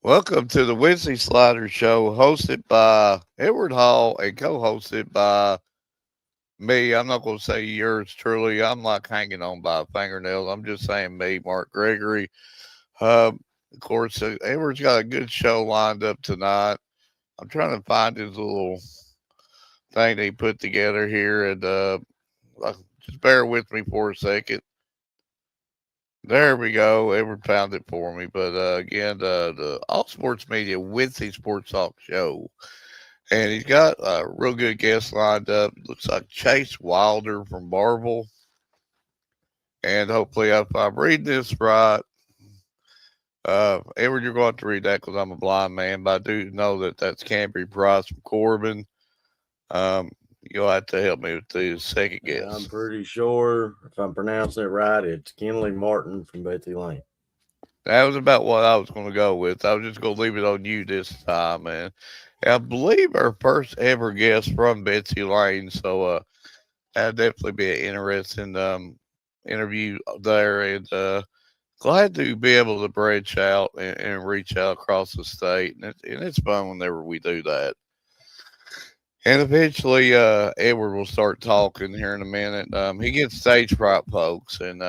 Welcome to the Wednesday Slider Show, hosted by Edward Hall and co-hosted by me. I'm not going to say yours truly. I'm like hanging on by a fingernail. I'm just saying me, Mark Gregory. Of course, Edward's got a good show lined up tonight. I'm trying to find his little thing that he put together here, and just bear with me for a second. There we go. Edward found it for me. But again, the All Sports Media Wednesday Sports Talk Show. And he's got a real good guest lined up. Looks like Chase Wilder from Marvel. And hopefully, if I'm reading this right, Edward, you're going to have to read that because I'm a blind man. But I do know that that's Cambry Price from Corbin. You'll have to help me with the second guess. I'm pretty sure, if I'm pronouncing it right, it's Kenley Martin from Betsy Lane. That was about what I was going to go with. I was just going to leave it on you this time, man. And I believe our first ever guest from Betsy Lane, so that'll definitely be an interesting interview there. And glad to be able to branch out and reach out across the state. And it's fun whenever we do that. And eventually, Edward will start talking here in a minute. He gets stage fright, folks, and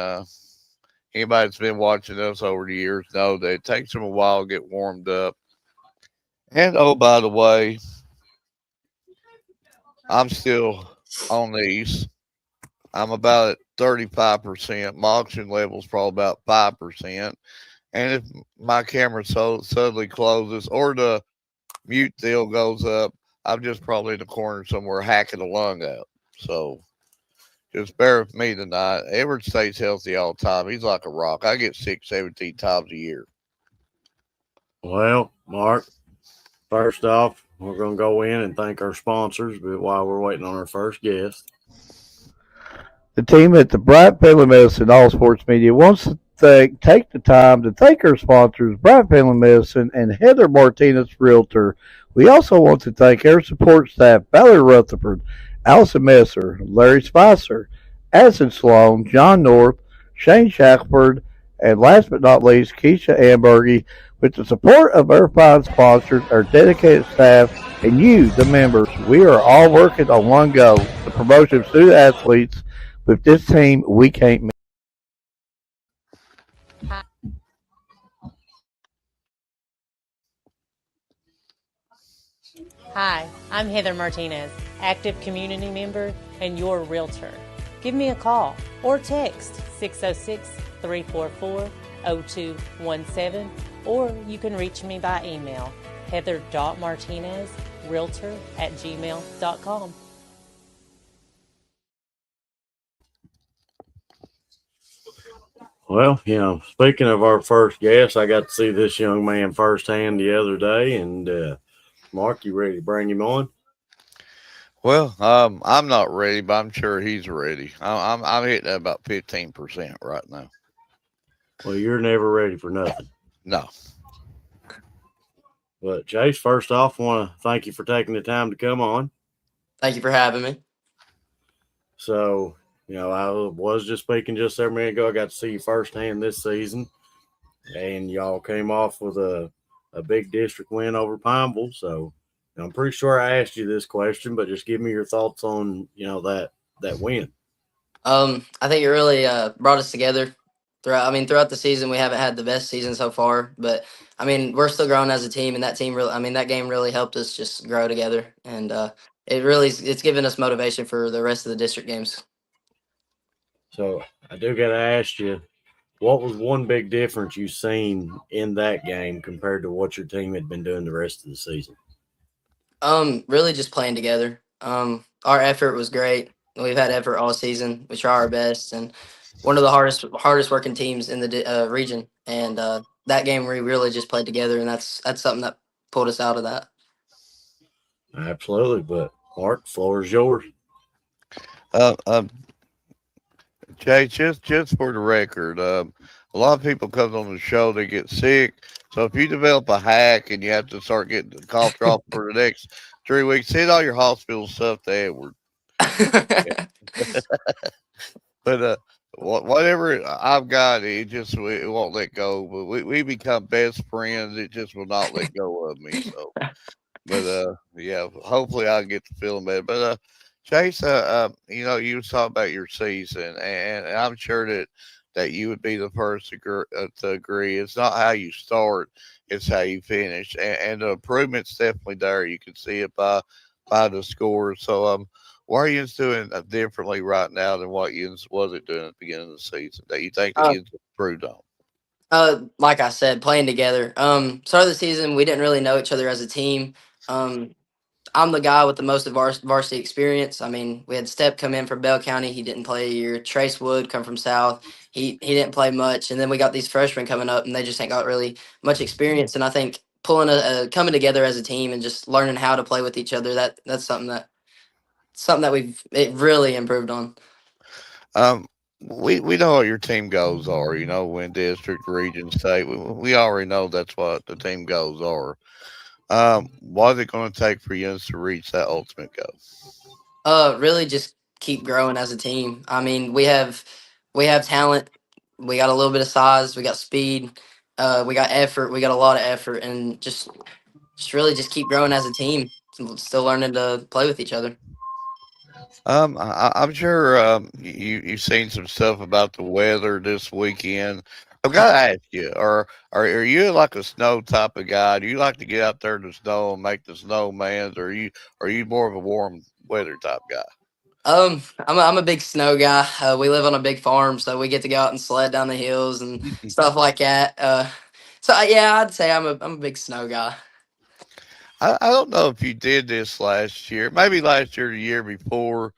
anybody that's been watching us over the years know that it takes him a while to get warmed up. And oh, by the way, I'm still on these. I'm about at 35%. My oxygen level is probably about 5%. And if my camera suddenly closes or the mute deal goes up, I'm just probably in the corner somewhere hacking a lung out. So just bear with me tonight. Edward stays healthy all the time. He's like a rock. I get sick 17 times a year. Well, Mark, first off, we're going to go in and thank our sponsors, but while we're waiting on our first guest. The team at the Bryant Family Medicine All Sports Media wants to take the time to thank our sponsors, Bryant Family Medicine and Heather Martinez Realtor. We also want to thank our support staff, Valerie Rutherford, Allison Messer, Larry Spicer, Addison Sloan, John North, Shane Shackelford, and last but not least, Keisha Ambergy. With the support of our fine sponsors, our dedicated staff, and you, the members, we are all working on one goal, the promotion of student athletes. With this team, we can't miss. Hi, I'm Heather Martinez, active community member and your realtor. Give me a call or text 606-344-0217, or you can reach me by email, heather.martinezrealtor@gmail.com. Well, speaking of our first guest, I got to see this young man firsthand the other day. And, Mark, you ready to bring him on? Well, I'm not ready, but I'm sure he's ready. I'm hitting at about 15% right now. Well, you're never ready for nothing. No. But, Chase, first off, I want to thank you for taking the time to come on. Thank you for having me. So, I was just speaking just a minute ago. I got to see you firsthand this season, and y'all came off with a big district win over Pineville. So, I'm pretty sure I asked you this question, but just give me your thoughts on, that win. I think it really brought us together throughout the season. We haven't had the best season so far, but we're still growing as a team, and that game really helped us just grow together, and it's given us motivation for the rest of the district games. So I do got to ask you, what was one big difference you seen in that game compared to what your team had been doing the rest of the season? Really just playing together. Our effort was great. We've had effort all season. We try our best, and one of the hardest working teams in the region, and that game we really just played together, and that's something that pulled us out of that. Absolutely. But Mark, floor is yours. Uh, um, Jay, just for the record, a lot of people come on the show, they get sick. So if you develop a hack and you have to start getting the cough drop for the next 3 weeks, send all your hospital stuff to Edward. But whatever I've got, it won't let go. But we become best friends. It just will not let go of me. So, but yeah, hopefully I'll get to feeling better. But Chase, you was talking about your season, and I'm sure that you would be the first to agree. It's not how you start; it's how you finish, and the improvement's definitely there. You can see it by the scores. So what are you doing differently right now than what you was it doing at the beginning of the season that you think that uh, you improved on? like I said, playing together. Start of the season, we didn't really know each other as a team. Um, I'm the guy with the most of varsity experience. I mean, we had Step come in from Bell County. He didn't play a year. Trace Wood come from South. He didn't play much. And then we got these freshmen coming up, and they just ain't got really much experience. And I think pulling coming together as a team and just learning how to play with each other, that's something that we've it really improved on. Um, we know what your team goals are. You know, win district, region, state. We already know that's what the team goals are. What is it going to take for you to reach that ultimate goal? Really just keep growing as a team. I mean, we have talent. We got a little bit of size. We got speed. We got effort. We got a lot of effort, and just really just keep growing as a team. Still learning to play with each other. I'm sure you've seen some stuff about the weather this weekend. I've got to ask you, are you like a snow type of guy? Do you like to get out there in the snow and make the snowmans, or are you more of a warm weather type guy? I'm a big snow guy. We live on a big farm, so we get to go out and sled down the hills and stuff like that. Yeah, I'd say I'm a big snow guy. I don't know if you did this last year, maybe last year, or the year before.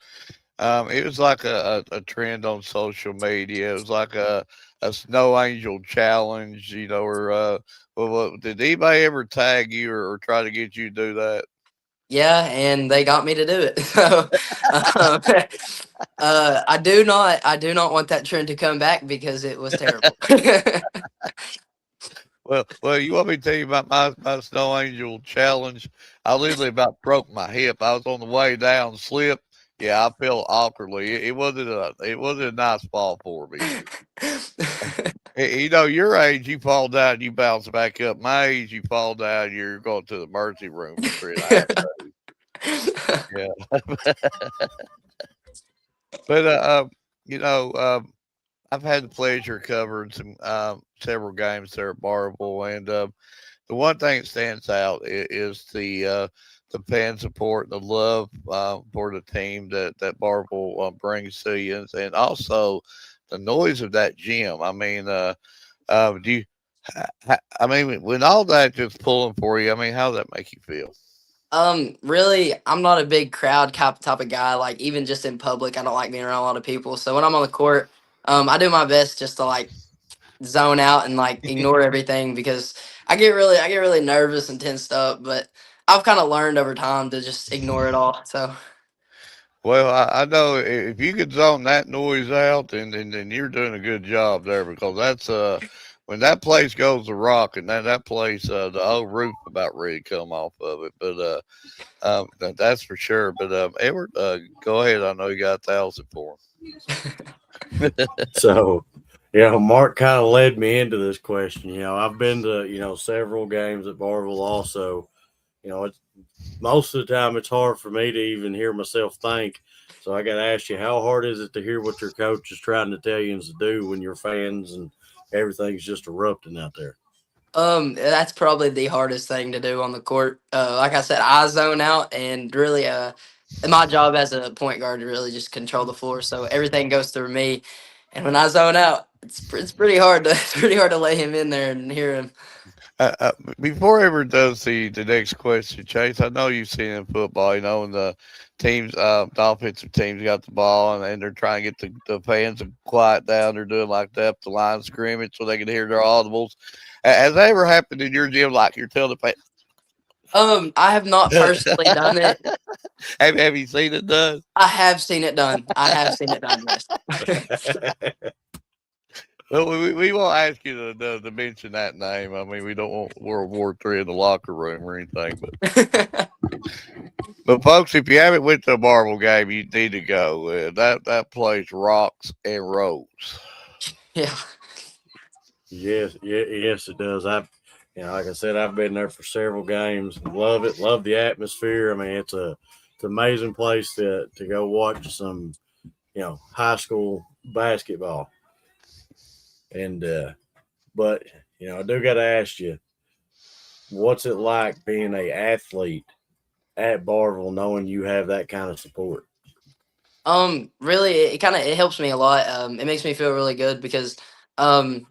It was like a trend on social media. It was like a snow angel challenge, or did anybody ever tag you or try to get you to do that? Yeah, and they got me to do it. So, um, I do not want that trend to come back because it was terrible. Well, you want me to tell you about my snow angel challenge? I literally about broke my hip. I was on the way down, slipped. Yeah, I fell awkwardly. It wasn't a nice fall for me. Your age, you fall down, you bounce back up. My age, you fall down, you're going to the emergency room for 3.5 days. Yeah, but I've had the pleasure of covering some several games there at Barville, and the one thing that stands out is the fan support and the love for the team that Barville brings to you, and also the noise of that gym. I mean, do you? I mean, when all that just pulling for you, I mean, how does that make you feel? Really, I'm not a big crowd type of guy. Like even just in public, I don't like being around a lot of people. So when I'm on the court, I do my best just to like zone out and like ignore everything because I get really nervous and tensed up. But I've kind of learned over time to just ignore it all. So Well, I know if you could zone that noise out, then you're doing a good job there because that's when that place goes to rock and that place the whole roof about ready to come off of it. But that's for sure. But Edward, go ahead. I know you got 1,000 for him. So, Mark kind of led me into this question. I've been to, several games at Barville also. It's most of the time it's hard for me to even hear myself think. So I got to ask you, how hard is it to hear what your coach is trying to tell you to do when your fans and everything's just erupting out there? that's probably the hardest thing to do on the court. Like I said, I zone out and really my job as a point guard to really just control the floor. So everything goes through me. And when I zone out, it's pretty hard to it's pretty hard to lay him in there and hear him. Before I ever does the next question, Chase, I know you've seen in football, and the teams, the offensive teams got the ball and they're trying to get the fans to quiet down. They're doing like that up the line of scrimmage so they can hear their audibles. Has that ever happened in your gym? Like you're telling the I have not personally done it. have you seen it done? I have seen it done. I have seen it done. Yes. Well, we won't ask you to mention that name. I mean, we don't want World War III in the locker room or anything. But folks, if you haven't went to a Marvel game, you need to go. That place rocks and rolls. Yeah. Yes, it does. Like I said, I've been there for several games. Love it. Love the atmosphere. I mean, it's an amazing place to go watch some, high school basketball. And but I do got to ask you, what's it like being a athlete at Barville, knowing you have that kind of support? Really, it helps me a lot. It makes me feel really good because um,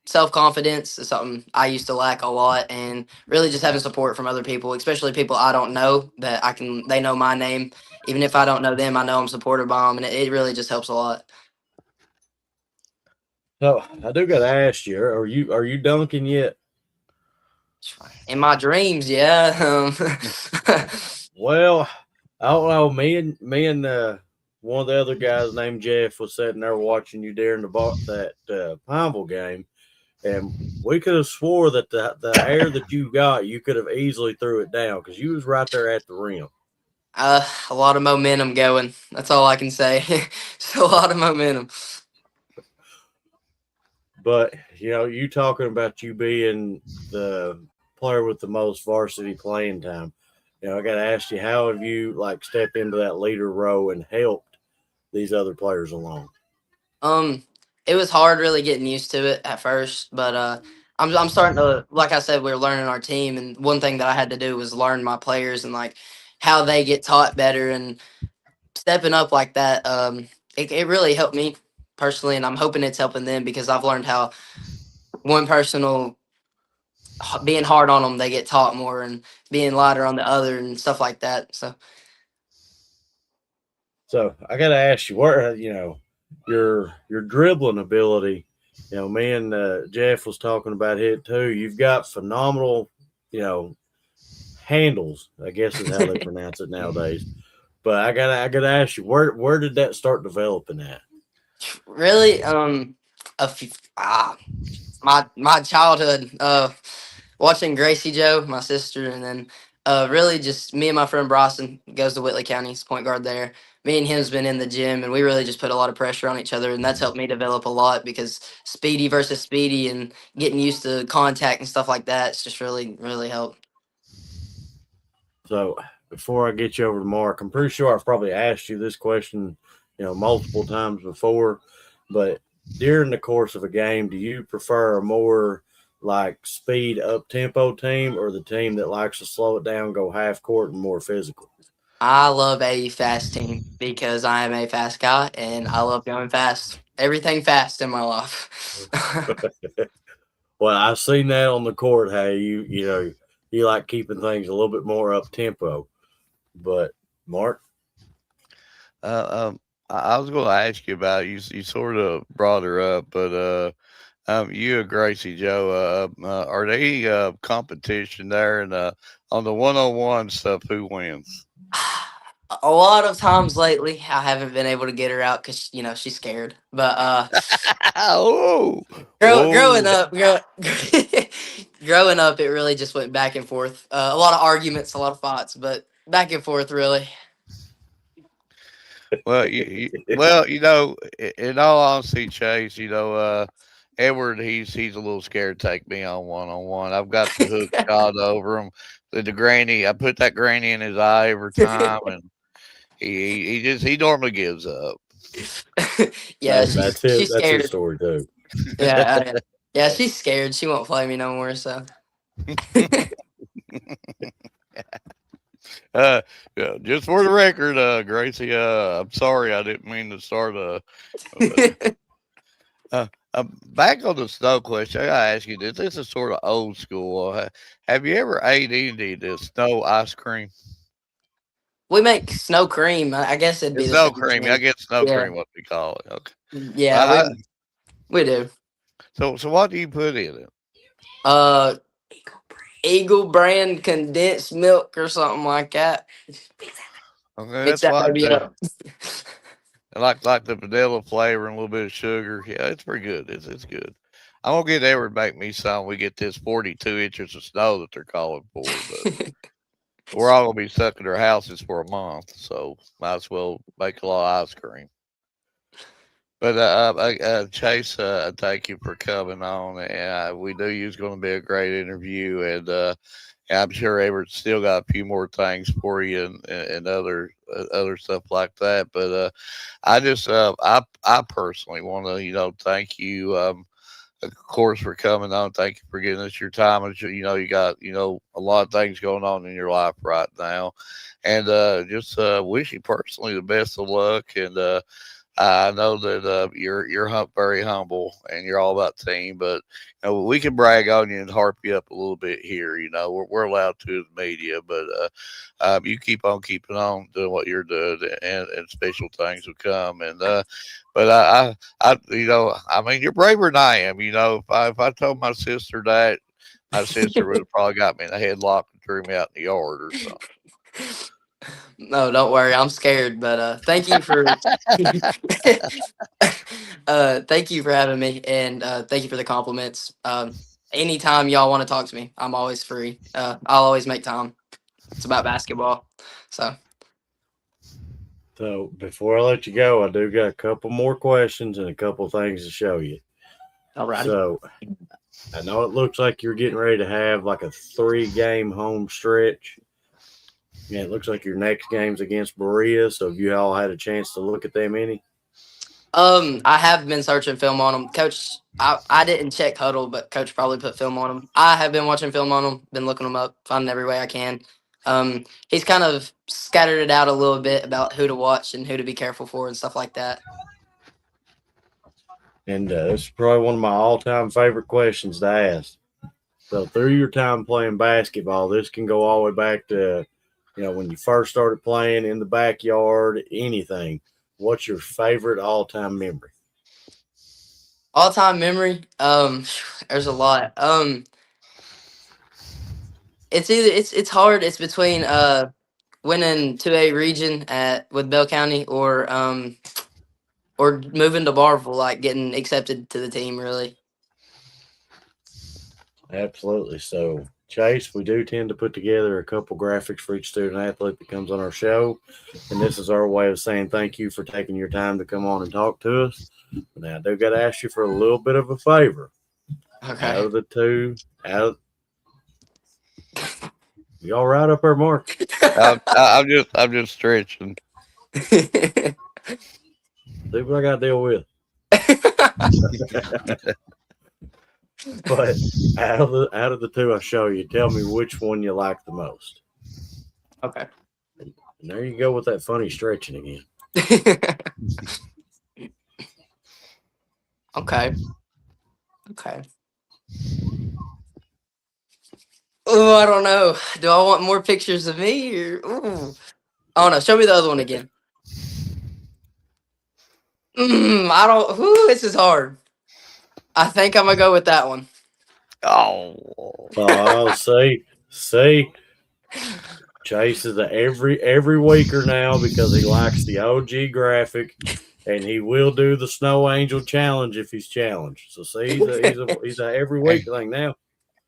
self confidence is something I used to lack a lot, and really just having support from other people, especially people I don't know that they know my name, even if I don't know them, I know I'm supported by them, and it really just helps a lot. So I do got to ask you, are you dunking yet? In my dreams, yeah. Well, I don't know. Me and one of the other guys named Jeff was sitting there watching you during that Pineville game, and we could have swore that the air that you got, you could have easily threw it down because you was right there at the rim. A lot of momentum going. That's all I can say. Just a lot of momentum. But you talking about you being the player with the most varsity playing time. I got to ask you, how have you stepped into that leader role and helped these other players along? Um, it was hard really getting used to it at first, but I'm starting to, like I said, we're learning our team, and one thing that I had to do was learn my players and like how they get taught better and stepping up like that. It really helped me personally, and I'm hoping it's helping them because I've learned how one person will being hard on them, they get taught more, and being lighter on the other and stuff like that. So I got to ask you, where your dribbling ability. Me and Jeff was talking about it too. You've got phenomenal, handles. I guess is how they pronounce it nowadays. But I gotta ask you, where did that start developing at? Really, a few, my childhood, watching Gracie Joe, my sister, and then really just me and my friend Bryson goes to Whitley County, he's point guard there. Me and him's been in the gym, and we really just put a lot of pressure on each other, and that's helped me develop a lot because speedy versus speedy and getting used to contact and stuff like that, it's just really helped. So before I get you over to Mark, I'm pretty sure I've probably asked you this question, multiple times before, but during the course of a game, do you prefer a more speed up tempo team or the team that likes to slow it down, go half court and more physical? I love a fast team because I am a fast guy and I love going fast. Everything fast in my life. Well, I've seen that on the court. Hey, you like keeping things a little bit more up tempo. But Mark, I was going to ask you about it. You sort of brought her up, but you and Gracie Joe, are they competition there and on the 1-on-1 stuff? Who wins? A lot of times lately, I haven't been able to get her out because she's scared. But Oh, growing whoa. up, growing up, it really just went back and forth. A lot of arguments, a lot of fights, but back and forth really. Well, well, in all honesty, Chase, Edward, he's a little scared to take me on 1-on-1. I've got the hook shot over him. The granny, I put that granny in his eye every time, and he normally gives up. Yeah, that's she's That's his scared. story too. Yeah, she's scared. She won't play me no more. So. Yeah, just for the record, Gracie, I'm sorry I didn't mean to start Back on the snow question, I gotta ask you this. This is sort of old school. Have you ever ate any of the snow ice cream? We make snow cream. I guess it'd be It's the snow same cream. I thing. get snow Yeah, cream, what we call it. Okay. yeah, I, we do. so what do you put in it? Uh, Eagle brand condensed milk or something like that. Okay, Mix that's that fine baby too. up. Like the vanilla flavor and a little bit of sugar. Yeah, it's pretty good. It's good. I'm gonna get Edward to make me some. We get this 42 inches of snow that they're calling for, but we're all gonna be stuck in our houses for a month, so might as well make a lot of ice cream. But Chase, thank you for coming on. And we knew you was going to be a great interview, and I'm sure Everett's still got a few more things for you and other stuff like that. But I just I personally want to thank you. Of course, for coming on. Thank you for giving us your time. You got a lot of things going on in your life right now, and just wish you personally the best of luck. And I know that you're very humble and you're all about team, but we can brag on you and harp you up a little bit here. We're allowed to in the media, but you keep on keeping on doing what you're doing, and special things will come. And but I mean, you're braver than I am. If I told my sister that, my sister would have probably got me in a headlock and threw me out in the yard or something. No, don't worry. I'm scared, but thank you for thank you for having me, and thank you for the compliments. Anytime y'all want to talk to me, I'm always free. I'll always make time. It's about basketball, so So before I let you go, I do got a couple more questions and a couple things to show you. alrighty. So I know it looks like you're getting ready to have like a 3-game home stretch. Yeah, it looks like your next game's against Berea. So have you all had a chance to look at them any? I have been searching film on them, Coach. I didn't check Huddle, but Coach probably put film on them. I have been watching film on them, been looking them up, finding every way I can. He's kind of scattered it out a little bit about who to watch and who to be careful for and stuff like that. And this is probably one of my all-time favorite questions to ask. So through your time playing basketball, this can go all the way back to, when you first started playing in the backyard, anything. What's your favorite all-time memory? All time memory. There's a lot. It's hard. It's between winning 2A region with Bell County or moving to Barville, like getting accepted to the team. Really. Absolutely. So, Chase, we do tend to put together a couple graphics for each student athlete that comes on our show. And this is our way of saying thank you for taking your time to come on and talk to us. Now, I do got to ask you for a little bit of a favor. Okay. Out of the two, you all right up there, Mark? I'm just stretching. See what I got to deal with. But out of the two I show you, tell me which one you like the most. Okay. And there you go with that funny stretching again. Okay. Okay. Oh, I don't know. Do I want more pictures of me or? Ooh. I don't know. Show me the other one again. I don't. Ooh, this is hard. I think I'm gonna go with that one. Oh, see, Chase is every weeker now because he likes the OG graphic, and he will do the Snow Angel challenge if he's challenged. So see, he's a every week thing now.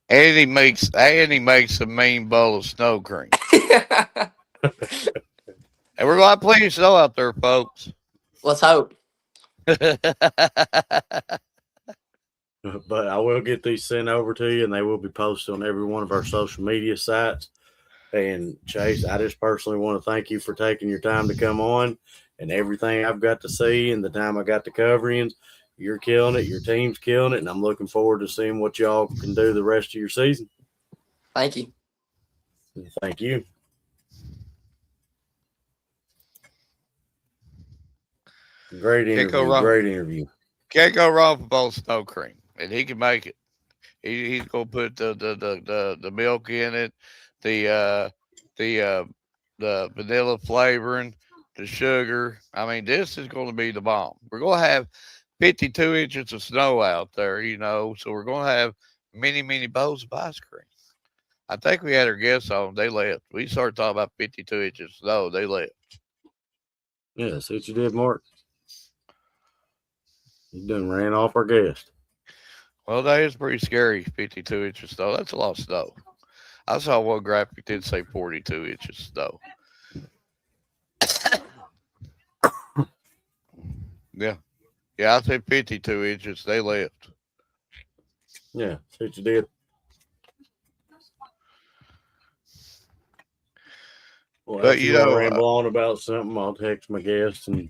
And he makes a mean bowl of snow cream. And we're gonna play snow out there, folks. Let's hope. But I will get these sent over to you, and they will be posted on every one of our social media sites. And Chase, I just personally want to thank you for taking your time to come on, and everything I've got to see and the time I got to covering. You're killing it. Your team's killing it, and I'm looking forward to seeing what y'all can do the rest of your season. Thank you. Thank you. Great interview. Great interview. Can't go wrong for both snow cream, and he can make it. He's gonna put the milk in it, the the uh, the vanilla flavoring, the sugar. I mean, this is going to be the bomb. We're going to have 52 inches of snow out there, so we're going to have many bowls of ice cream. I think we had our guests on. They left. We started talking about 52 inches of snow. They left. Yeah, see what you did, Mark. You done ran off our guest. Well, that is pretty scary. 52 inches of snow. That's a lot of snow. I saw one graphic did say 42 inches of snow. Yeah. Yeah, I said 52 inches. They left. Yeah, see what you did. Well, But, after I ramble on about something, I'll text my guest and.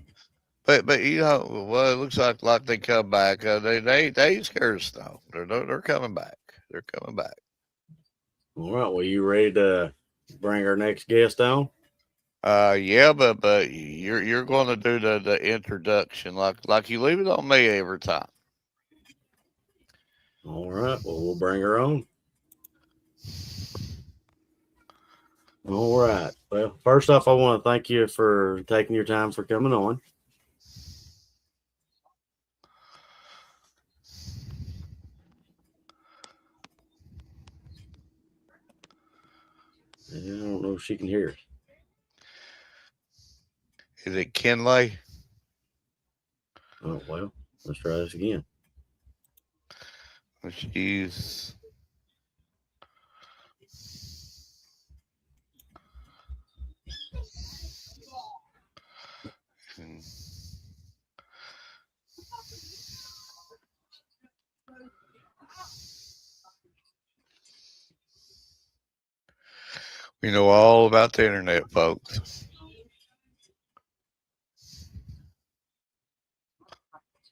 But well, it looks like they come back. They ain't scared of snow. They're coming back. They're coming back. All right. Well, you ready to bring our next guest on? Yeah, but you're going to do the introduction like you leave it on me every time. All right. Well, we'll bring her on. All right. Well, first off, I want to thank you for taking your time for coming on. I don't know if she can hear us. Is it Kinley? Oh, well, let's try this again. She's. We know all about the internet, folks.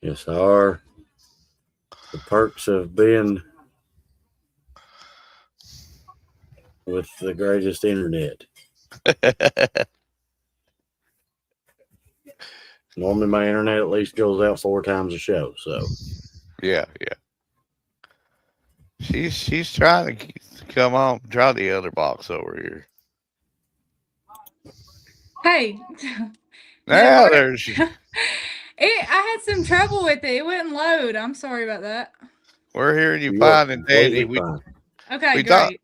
Yes, are the perks of being with the greatest internet. Normally, my internet at least goes out 4 times a show. So, yeah. She's trying to come on. Try the other box over here. Hey. Now there she. I had some trouble with it. It wouldn't load. I'm sorry about that. We're hearing you fine and dandy. Okay, great.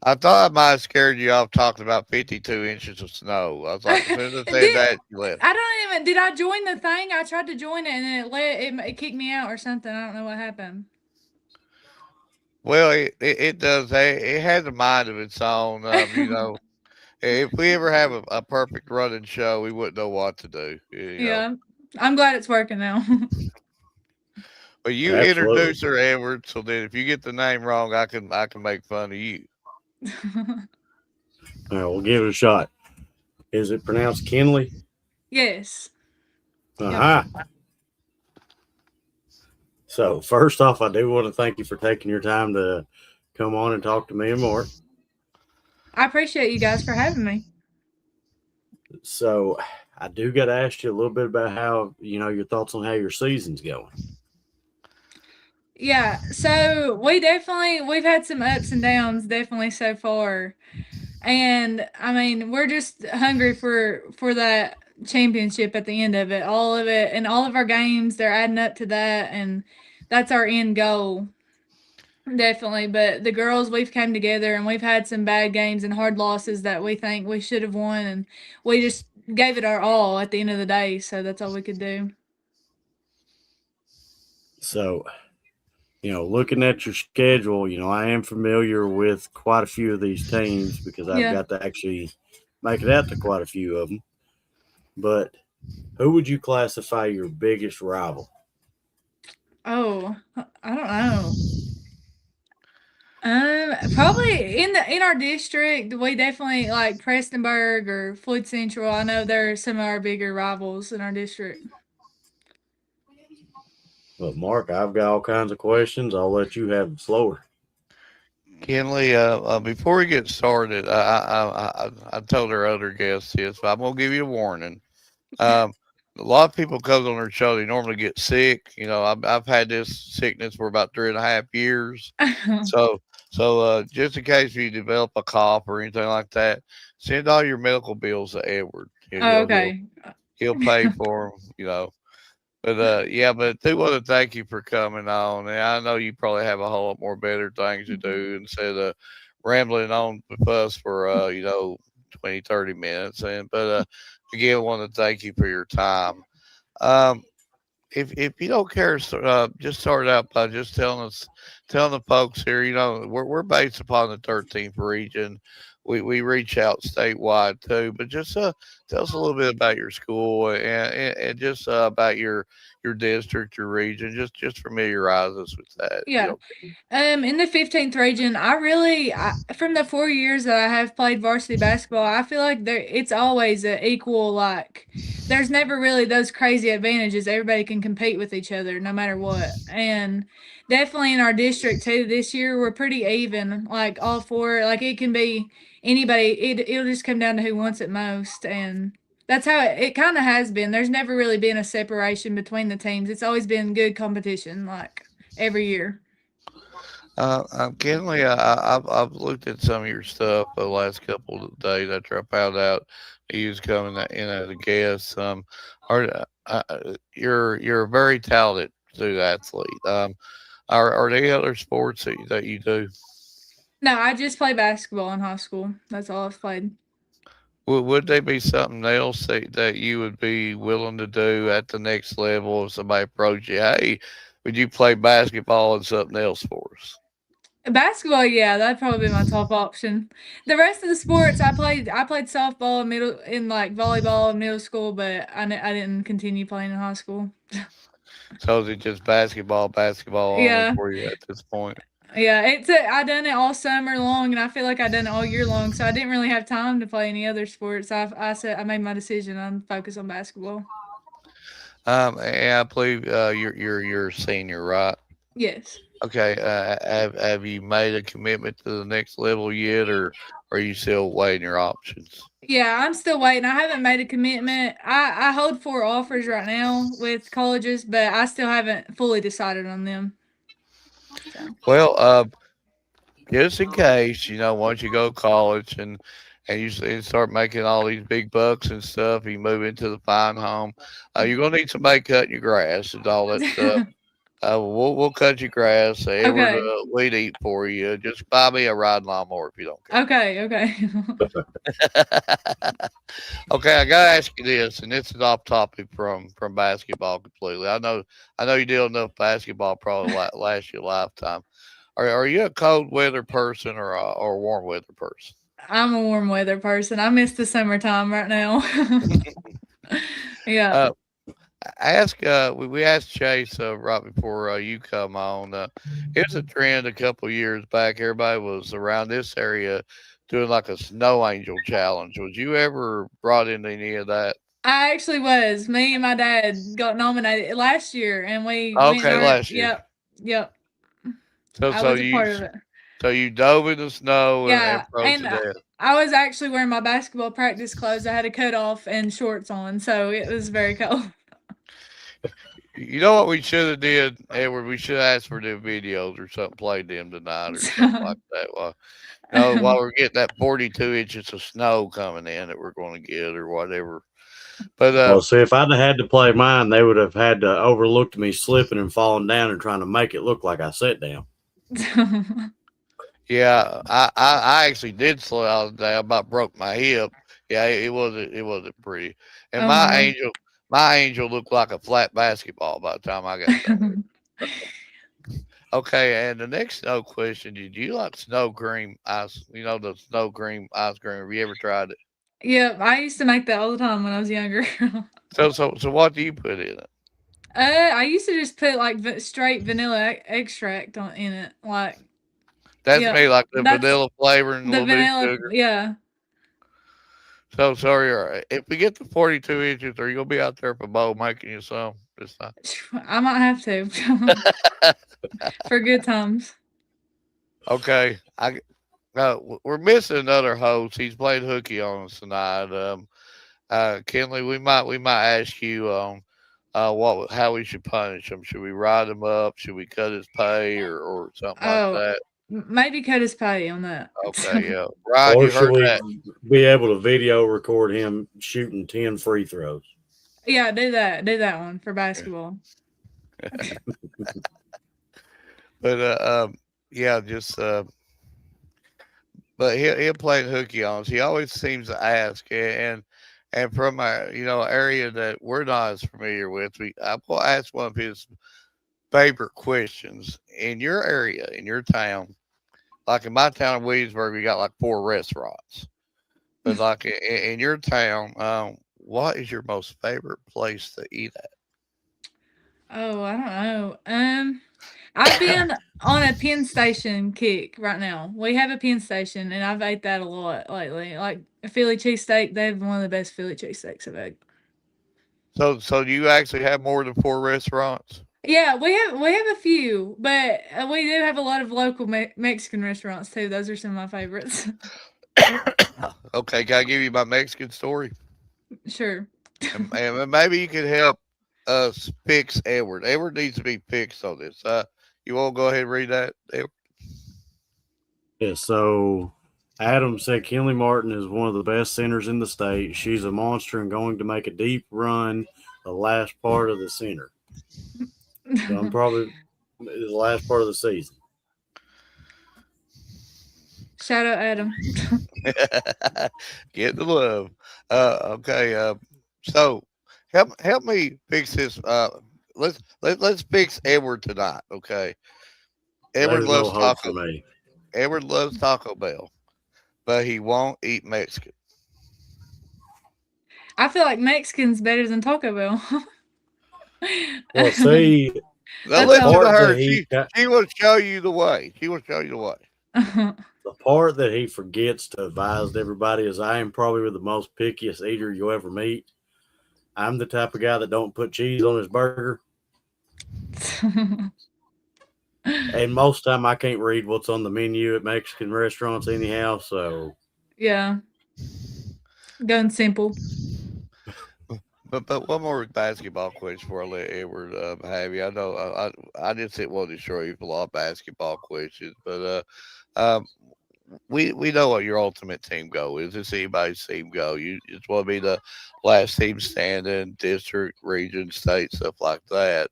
I thought I might have scared you off talking about 52 inches of snow. I was like, as soon as I said that, you left. I don't even. Did I join the thing? I tried to join it and it kicked me out or something. I don't know what happened. Well, it does. It has a mind of its own. If we ever have a perfect running show, we wouldn't know what to do. Yeah, I'm glad it's working now. But you introduce her, Edward, so that if you get the name wrong, I can make fun of you. All right, we'll give it a shot. Is it pronounced Kinley? Yes. Aha. Yep. So first off, I do want to thank you for taking your time to come on and talk to me and Mark. I appreciate you guys for having me. So I do got to ask you a little bit about how, your thoughts on how your season's going. Yeah, so we've had some ups and downs definitely so far. And I mean, we're just hungry for that championship at the end of it. All of it and all of our games, they're adding up to that, and that's our end goal. Definitely. But the girls, we've come together and we've had some bad games and hard losses that we think we should have won, and we just gave it our all at the end of the day, so that's all we could do. So, looking at your schedule, I am familiar with quite a few of these teams because I've got to actually make it out to quite a few of them. But who would you classify your biggest rival? Oh, I don't know. Probably in our district, we definitely like Prestonburg or Floyd Central. I know they're some of our bigger rivals in our district. Well, Mark, I've got all kinds of questions. I'll let you have the floor. Kinley, before we get started, I told our other guests this, but I'm gonna give you a warning. a lot of people come on their show. They normally get sick. I've had this sickness for about 3.5 years. So just in case you develop a cough or anything like that, send all your medical bills to Edward. Oh, He'll okay. he'll pay for them. But yeah, but I do want to thank you for coming on. And I know you probably have a whole lot more better things to do instead of rambling on with us for 20, 30 minutes. But again, I want to thank you for your time. Um, if you don't care, just start out by just telling the folks here. We're based upon the 13th region. We reach out statewide too, but just tell us a little bit about your school and just about your district, your region. Just familiarize us with that. If you Yeah. don't. In the 15th region, from the 4 years that I have played varsity basketball, I feel like it's always an equal, like, there's never really those crazy advantages. Everybody can compete with each other no matter what. And definitely in our district too, this year we're pretty even, like all four, like it can be anybody, it'll just come down to who wants it most. And that's how it kind of has been. There's never really been a separation between the teams. It's always been good competition, like every year. Kenley, I've looked at some of your stuff the last couple of days after I found out you was coming in as a guest. You're a very talented student athlete. Are there other sports that you do? No, I just play basketball in high school. That's all I've played. Would there be something else that you would be willing to do at the next level if somebody approached you? Hey, would you play basketball and something else for us? Basketball, yeah, that'd probably be my top option. The rest of the sports, I played softball in like volleyball in middle school, but I didn't continue playing in high school. So is it just basketball only Yeah, for you at this point? yeah. I done it all summer long, and I feel like I done it all year long. So I didn't really have time to play any other sports. I said I made my decision on focus on basketball. And I believe you're a senior, right? Yes. Okay. Have you made a commitment to the next level yet, or are you still weighing your options? Yeah, I'm still waiting. I haven't made a commitment. I hold four offers right now with colleges, but I still haven't fully decided on them. So Well, just in case, once you go to college and and start making all these big bucks and stuff, you move into the fine home. You're gonna need somebody cutting your grass and all that stuff. We'll cut your grass. Edward, okay, we'd eat for you. Just buy me a riding lawnmower if you don't care. okay. Okay, I gotta ask you this, and this is off topic from basketball completely. I know you deal enough basketball probably last your lifetime. Are you a cold weather person or a warm weather person? I'm a warm weather person. I miss the summertime right now. Yeah. Uh, we asked Chase right before you come on. Here's a trend a couple years back. Everybody was around this area doing like a snow angel challenge. Was you ever brought into any of that? I actually was. Me and my dad got nominated last year, and we went in Okay, our. last year. Yep. So I so was a you part of it. so you dove in the snow and Yeah, froze and to death. I was actually wearing my basketball practice clothes. I had a cut off and shorts on, so it was very cold. You know what we should have did, Edward? We should have asked for the videos or something, played them tonight or something like that. While we're getting that 42 inches of snow coming in that we're going to get or whatever. But Well, see, if I'd have had to play mine, they would have had to overlooked me slipping and falling down and trying to make it look like I sat down. yeah, I actually did slow down today. I about broke my hip. Yeah, it wasn't pretty. And Oh no. my angel looked like a flat basketball by the time I got done with it. Okay, and the next snow question: did you like snow cream ice? The snow cream ice cream. Have you ever tried it? Yep, I used to make that all the time when I was younger. So what do you put in it? I used to just put like straight vanilla extract in it. Like, That's yeah, me, like the that's vanilla flavor and a the little bit of vanilla. sugar. Yeah, So sorry. All right. If we get to 42 inches, are you gonna be out there for bowl making you some this time? I might have to for good times. Okay. We're missing another host. He's played hooky on us tonight. Kenley, we might ask you how we should punish him. Should we write him up? Should we cut his pay or something like Oh, that? maybe cut his pay on that. Okay, yeah, Ryan, Or you should heard we that. be able to video record him shooting 10 free throws? Yeah, do that. Do that one for basketball. But yeah, just but he'll play hooky on us. He always seems to ask, and from a area that we're not as familiar with, I will ask one of his favorite questions in your area, in your town. Like in my town of Williamsburg, we got like 4 restaurants. But like in your town, what is your most favorite place to eat Oh, I don't know. I've been on a Penn Station kick right now. We have a Penn Station, and I've ate that a lot lately. Like a Philly cheesesteak, they have one of the best Philly cheesesteaks I've had. So do you actually have more than 4 restaurants? Yeah, we have a few, but we do have a lot of local Mexican restaurants too. Those are some of my favorites. Okay, can I give you my Mexican story? Sure. And maybe you can help us fix Edward. Edward needs to be fixed on this. You want to go ahead and read that, Edward? Yeah, so Adam said Kenley Martin is one of the best centers in the state. She's a monster and going to make a deep run the last part of the center. So I'm probably the last part of the season. Shout out Adam. Get the love. Okay. So help me fix this. Let's fix Edward tonight. Okay. Edward There's no loves hope for taco. me. Edward loves Taco Bell, but he won't eat Mexican. I feel like Mexican's better than Taco Bell. Well, see, Now That's the listen all. to part her. that he She will show you the way. She will show you the way. the part that he forgets to advise everybody is I am probably the most pickiest eater you'll ever meet. I'm the type of guy that don't put cheese on his burger, and most time I can't read what's on the menu at Mexican restaurants anyhow. So Yeah, going simple. But one more basketball question before I let Edward have you. I know I just didn't want to show you a lot of basketball questions, but we know what your ultimate team goal is. It's anybody's team goal. You just want to be the last team standing, district, region, state, stuff like that.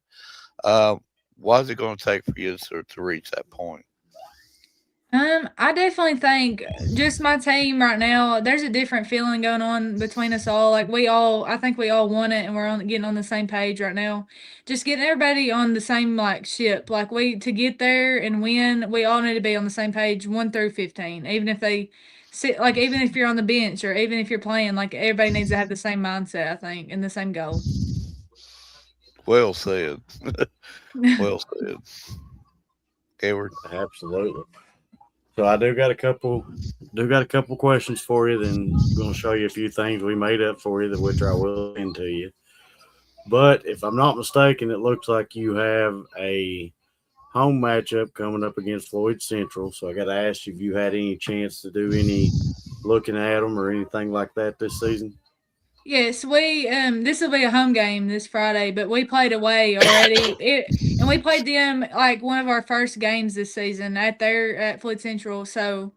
Um, what is it going to take for you to reach that point? I definitely think just my team right now, there's a different feeling going on between us all. Like I think we all want it and we're getting on the same page right now. Just getting everybody on the same like ship. Like to get there and win, we all need to be on the same page 1 through 15. Even if they sit, like even if you're on the bench or even if you're playing, like everybody needs to have the same mindset, I think, and the same goal. Well said. Well said, Edward. absolutely. So I do got a couple questions for you. Then I'm going to show you a few things we made up for you, which I will send to you. But if I'm not mistaken, it looks like you have a home matchup coming up against Floyd Central. So I got to ask you if you had any chance to do any looking at them or anything like that this season. Yes, we this will be a home game this Friday, but we played away already. And we played them like one of our first games this season at Floyd Central. So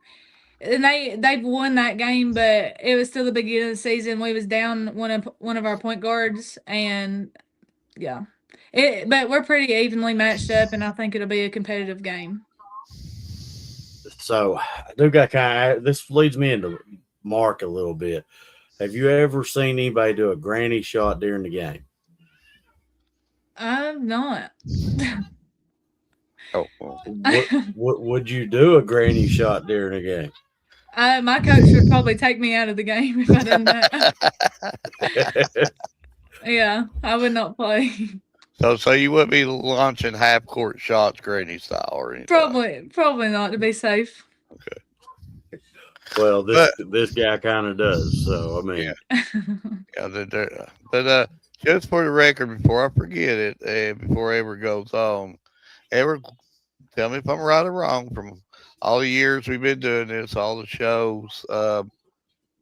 and they've won that game, but it was still the beginning of the season. We was down one of our point guards, and yeah, but we're pretty evenly matched up, and I think it'll be a competitive game. So I do got kind of this leads me into Mark a little bit. Have you ever seen anybody do a granny shot during the game? I'm not. Oh, well. What would you do a granny shot during a game? My coach would probably take me out of the game if I done that. Yeah, I would not play. So you wouldn't be launching half court shots, granny style, or anything. Probably not to be safe. Okay. Well, But this guy kind of does. So I mean, yeah, but just for the record, before I forget it, and before it ever goes on, ever tell me if I'm right or wrong. From all the years we've been doing this, all the shows,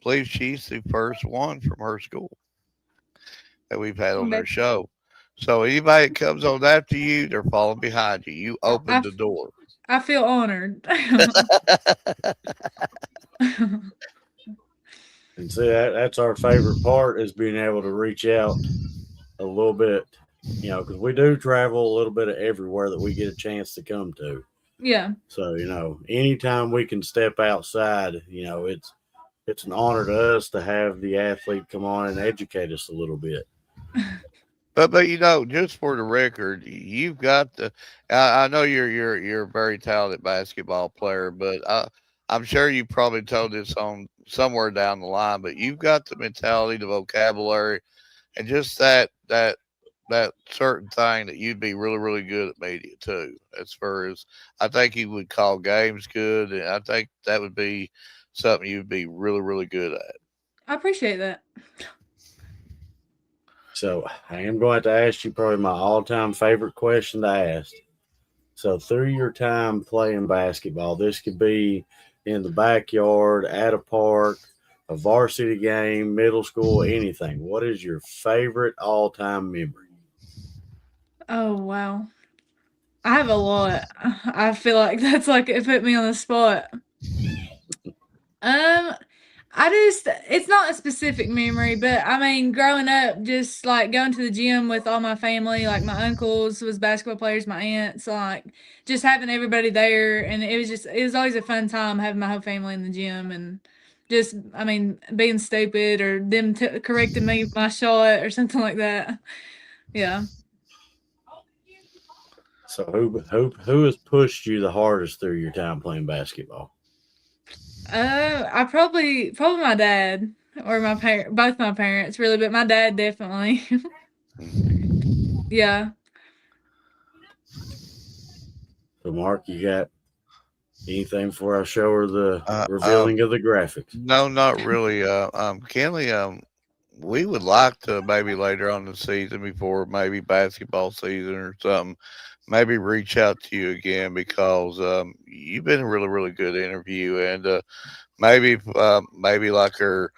believe she's the first one from her school that we've had on their That's, show. So anybody that comes on after you, they're falling behind you. You opened I, the door. I feel honored. And see, that's our favorite part is being able to reach out a little bit, because we do travel a little bit of everywhere that we get a chance to come to. Yeah. So, anytime we can step outside, it's an honor to us to have the athlete come on and educate us a little bit. But just for the record, you've got the. I know you're a very talented basketball player, but I'm sure you probably told this on somewhere down the line. But you've got the mentality, the vocabulary, and just that certain thing that you'd be really really good at media too. As far as I think you would call games good, and I think that would be something you'd be really really good at. I appreciate that. So, I am going to ask you probably my all time favorite question to ask. So, through your time playing basketball, this could be in the backyard, at a park, a varsity game, middle school, anything. What is your favorite all time memory? Oh, wow. I have a lot. I feel like that's like it put me on the spot. Um, it's not a specific memory, but I mean, growing up, just like going to the gym with all my family, like my uncles was basketball players, my aunts, like just having everybody there. And it was always a fun time having my whole family in the gym and just, I mean, being stupid or them correcting me my shot or something like that. Yeah. So, who has pushed you the hardest through your time playing basketball? I probably my dad or my parent, both my parents really, but my dad definitely. Yeah. So, Mark, you got anything before I show her the Uh, revealing of the graphics? no, not really. Kenley, we would like to maybe later on in the season, before maybe basketball season or something, maybe reach out to you again because you've been a really, really good interview, and maybe like her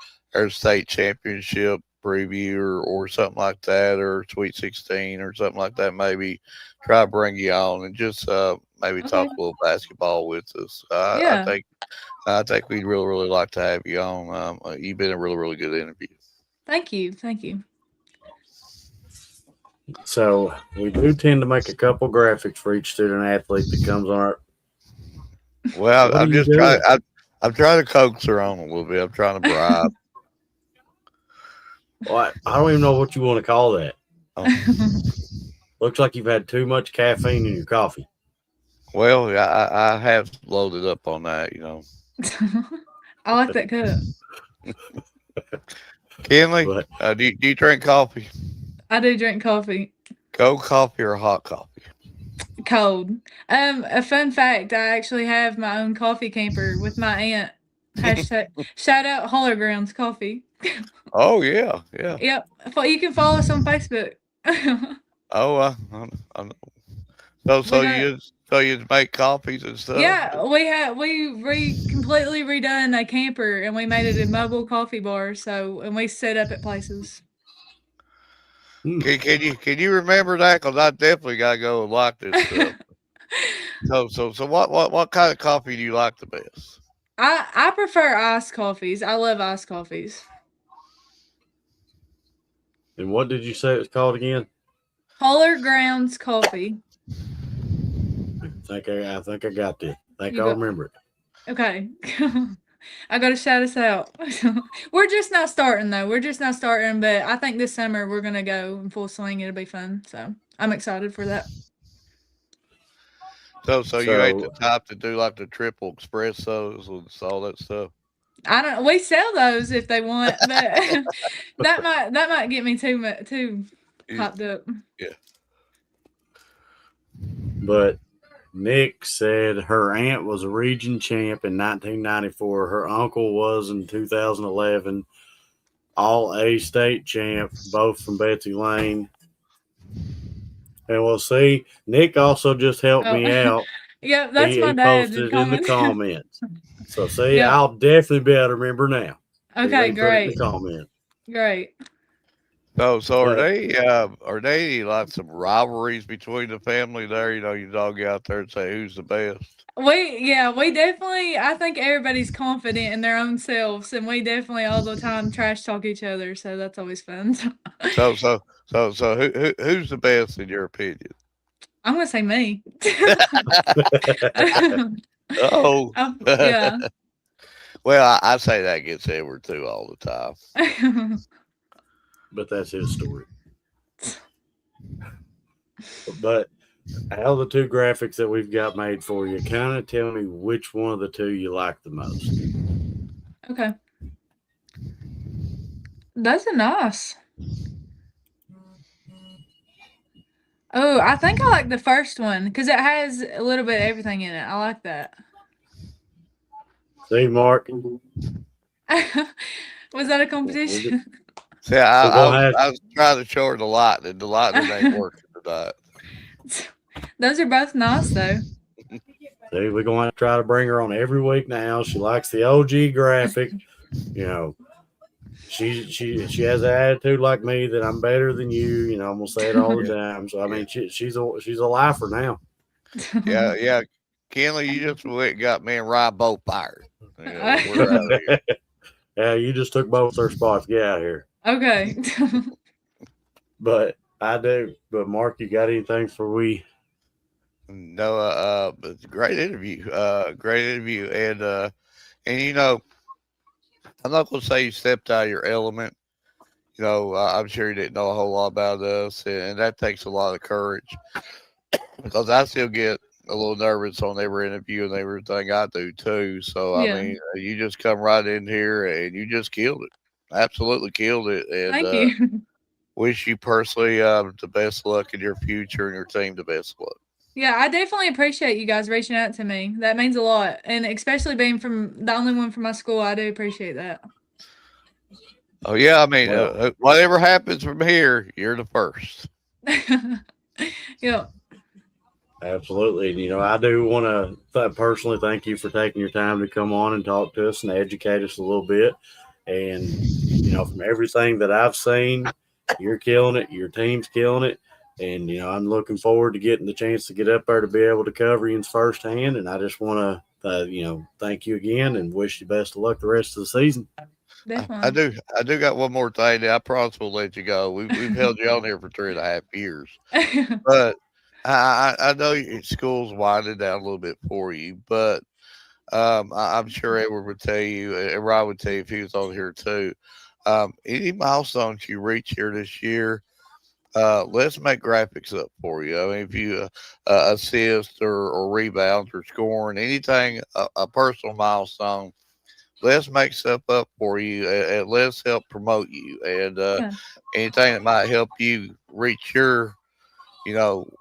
state championship preview or something like that, or Sweet 16 or something like that. Maybe try to bring you on and just maybe Okay. talk a little basketball with us. Yeah. I think we'd really, really like to have you on. You've been a really, really good interview. Thank you. Thank you. So, we do tend to make a couple graphics for each student athlete that comes on our. Well, What are I'm you just doing? trying. I'm trying to coax her on a little bit. I'm trying to bribe. Well, I don't even know what you want to call that. Oh, Looks like you've had too much caffeine in your coffee. well, yeah, I have loaded up on that. I like that cup. Kenley, But do you drink coffee? I do drink coffee. Cold coffee or hot coffee? Cold. A fun fact, I actually have my own coffee camper with my aunt. Hashtag shout out Holler Grounds Coffee. Oh yeah, yeah. Yep. You can follow us on Facebook. Oh, I know. We got So you make coffees and stuff. yeah, we completely redone a camper and we made it a mobile coffee bar, and we set up at places. Can you remember that? Because I definitely gotta go and like this stuff. So what kind of coffee do you like the best? I prefer iced coffees. I love iced coffees. and what did you say it was called again? Holler Grounds Coffee. I think I got this. I think You I'll got remember it. okay. I gotta shout us out. We're just not starting though. We're just not starting, but I think this summer we're gonna go in full swing. It'll be fun. So I'm excited for that. So you ain't the So type to do like the triple espressos and all that stuff. I don't. We sell those if they want, but that might get me too You- hopped up. Yeah. but Nick said her aunt was a region champ in 1994. Her uncle was in 2011. All A state champ, both from Betsy Lane. And we'll see. Nick also just helped Oh, me out. yeah, that's my He dad. posted it in the comments. So see, Yeah, I'll definitely be able to remember now. Okay, They put it in great. the comment. Great. So But are they like some rivalries between the family there? You know, you dog get out there and say who's the best. We definitely, I think everybody's confident in their own selves, and we definitely all the time trash talk each other, so that's always fun. So who's the best in your opinion? I'm gonna say me. Oh, Yeah. well, I say that gets Edward too all the time. but that's his story. But out of the two graphics that we've got made for you, kind of tell me which one of the two you like the most. Okay. Those are nice. Oh, I think I like the first one because it has a little bit of everything in it. I like that. See, Mark, Was that a we're, competition? See, we're gonna have I was trying to short the lightning. The lightning ain't working tonight. Those are both nice though. see, we're gonna have to try to bring her on every week now. She likes the OG graphic. You know, she has an attitude like me that I'm better than you. You know, I'm gonna say it all the time. So I mean, she's a lifer now. Yeah. Kenley, you just went and got me and Ryan both fired. Yeah, we're out of here. Yeah, you just took both their spots. Get out of here. Okay. But I do. But Mark, you got anything for we? No, but great interview. Great interview. And you know, I'm not gonna say you stepped out of your element. You know, I'm sure you didn't know a whole lot about us, and that takes a lot of courage because I still get a little nervous on every interview and everything I do too. So I Yeah. mean, you just come right in here and you just killed it. Absolutely killed it, and Thank you. wish you personally the best luck in your future and your team the best luck. Yeah, I definitely appreciate you guys reaching out to me. That means a lot. And especially being from the only one from my school, I do appreciate that. Oh yeah, I mean, Well, whatever happens from here, you're the first. Yeah. absolutely. And, you know, I do want to personally thank you for taking your time to come on and talk to us and educate us a little bit. And, you know, from everything that I've seen, you're killing it. Your team's killing it. And, you know, I'm looking forward to getting the chance to get up there to be able to cover you firsthand. And I just want to, you know, thank you again and wish you best of luck the rest of the season. Definitely. I do got one more thing. I promise we'll let you go. We've held you on here for 3.5 years, but I know your school's winding down a little bit for you, but I'm sure Edward would tell you, and Rob would tell you if he was on here too. Any milestones you reach here this year, let's make graphics up for you. I mean, if you assist or rebounds or scoring anything, a personal milestone, let's make stuff up for you and let's help promote you. And Yeah. anything that might help you reach your,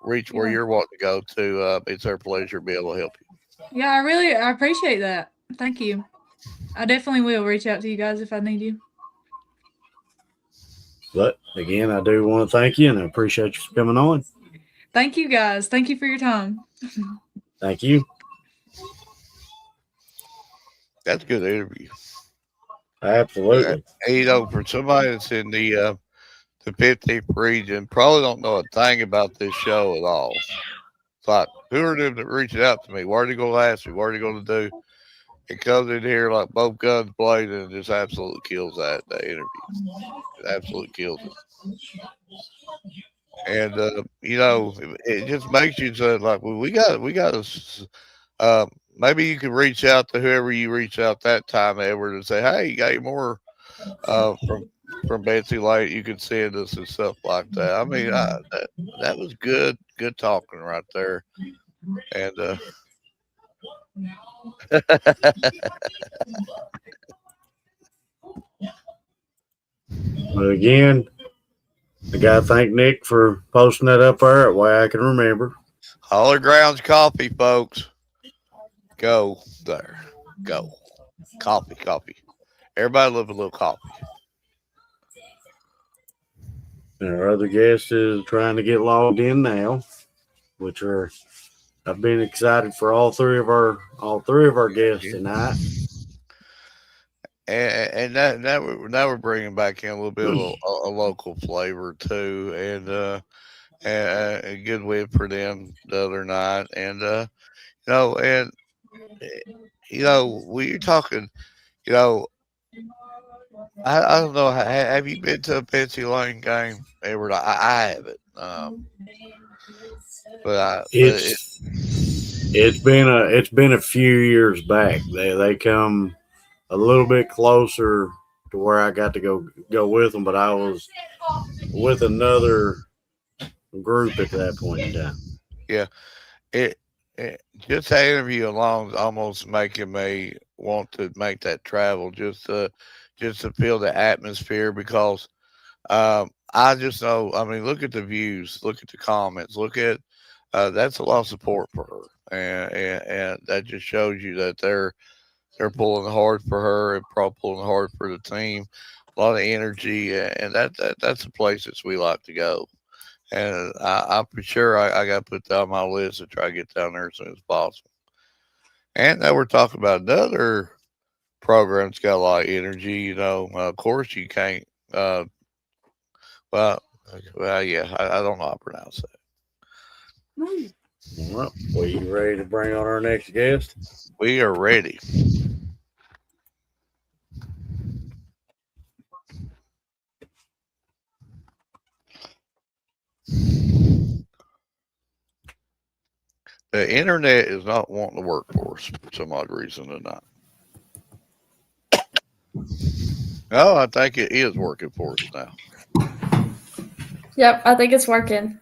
reach where Yeah. you're wanting to go to, it's our pleasure to be able to help you. Yeah, I appreciate that. Thank you. I definitely will reach out to you guys if I need you. But again, I do want to thank you and I appreciate you for coming on. Thank you guys. Thank you for your time. Thank you. That's a good interview. Absolutely. And, you know, for somebody that's in the 15th region, probably don't know a thing about this show at all. It's like, who are them that reaching out to me? What are they going to ask me? What are they going to do? It comes in here like both guns blazing and just absolutely kills that interview. It absolutely kills it. And you know, it just makes you say like, well, we got to. Maybe you could reach out to whoever you reach out that time, Edward, and say, hey, you got any more from Betsy Light? You could send us and stuff like that. I mean, that was good talking right there. And But again, I got to thank Nick for posting that up there at way I can remember. Holler Grounds Coffee, folks. Go there. Go. Coffee. Everybody love a little coffee. And our other guest is trying to get logged in now, which are I've been excited for all three of our guests tonight. now we're bringing back in a little bit of a local flavor too, and a good win for them the other night, and you know, and eh, when you're talking, you know, I don't know, have you been to a Pepsi Lane game, Edward? I haven't, but it, It's been a few years back. They come a little bit closer to where I got to go with them, but I was with another group at that point in time. yeah, just that interview alone is almost making me want to make that travel just to feel the atmosphere because I just know. I mean, look at the views, look at the comments, look at that's a lot of support for her, and that just shows you that they're pulling hard for her and probably pulling hard for the team. A lot of energy, and that's the places we like to go. And I'm for sure I got to put that on my list to try to get down there as soon as possible. And now we're talking about another program that's got a lot of energy. Of course you can't. Uh, well, yeah, I don't know how to pronounce that. Well, we ready to bring on our next guest? We are ready. The internet is not wanting to work for us for some odd reason tonight. No, I think it is working for us now. Yep, I think it's working.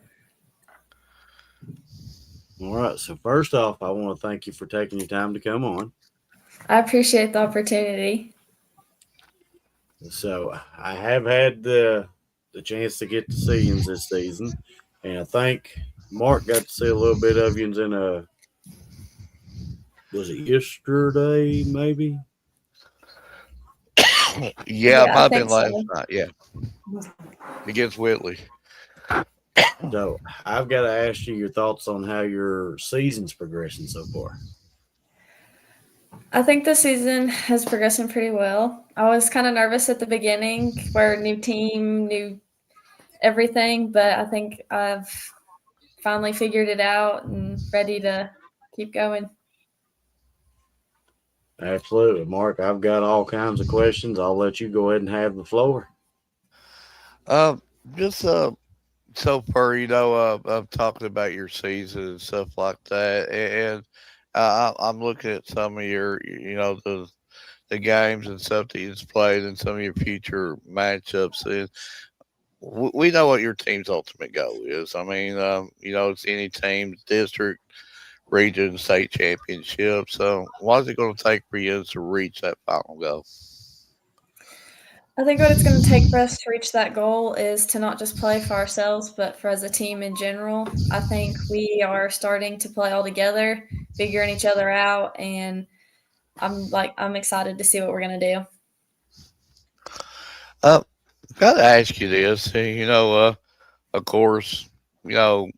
All right. So first off, I want to thank you for taking your time to come on. I appreciate the opportunity. So I have had the chance to get to see you this season, and I think Mark got to see a little bit of you in was it yesterday maybe? Yeah, it Yeah, might I have been think last so. night. Yeah, against Whitley. So I've got to ask you your thoughts on how your season's progressing so far. I think the season has progressing pretty well. I was kind of nervous at the beginning. We're a new team, new everything, but I think I've finally figured it out and ready to keep going. Absolutely, Mark. I've got all kinds of questions. I'll let you go ahead and have the floor. Um, just so far, of talking about your season and stuff like that, and I'm looking at some of your, the games and stuff that you've played and some of your future matchups, and we know what your team's ultimate goal is. I mean, it's any team's district, region, state championship. So, what is it going to take for you to reach that final goal? I think what it's going to take for us to reach that goal is to not just play for ourselves, but for as a team in general. I think we are starting to play all together, figuring each other out, and I'm excited to see what we're going to do. Uh, Got to ask you this. Of course, you know,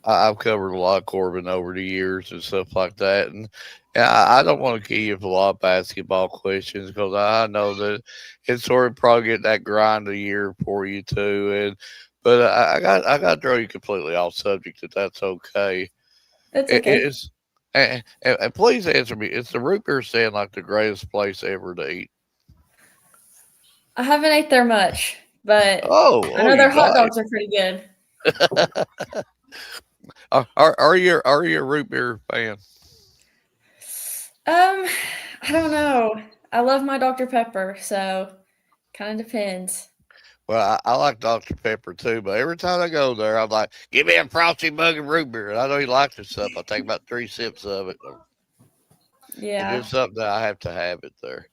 I've covered a lot of Corbin over the years and stuff like that, and I don't want to keep you with a lot of basketball questions because I know that it's sort of probably getting that grind of year for you too. But I got to throw you completely off subject if that's okay. It's okay. It's and please answer me. Is the root beer stand like the greatest place ever to eat? I haven't ate there much, but I Oh, know you their hot got dogs are pretty good. it. Are you a root beer fan? I don't know. I love my Dr. Pepper, so kind of depends. Well, I like Dr. Pepper too, but every time I go there, I'm like, give me a frosty mug of root beer. And I know he likes this stuff. I take about 3 sips of it. It's Yeah, just something that I have to have it there.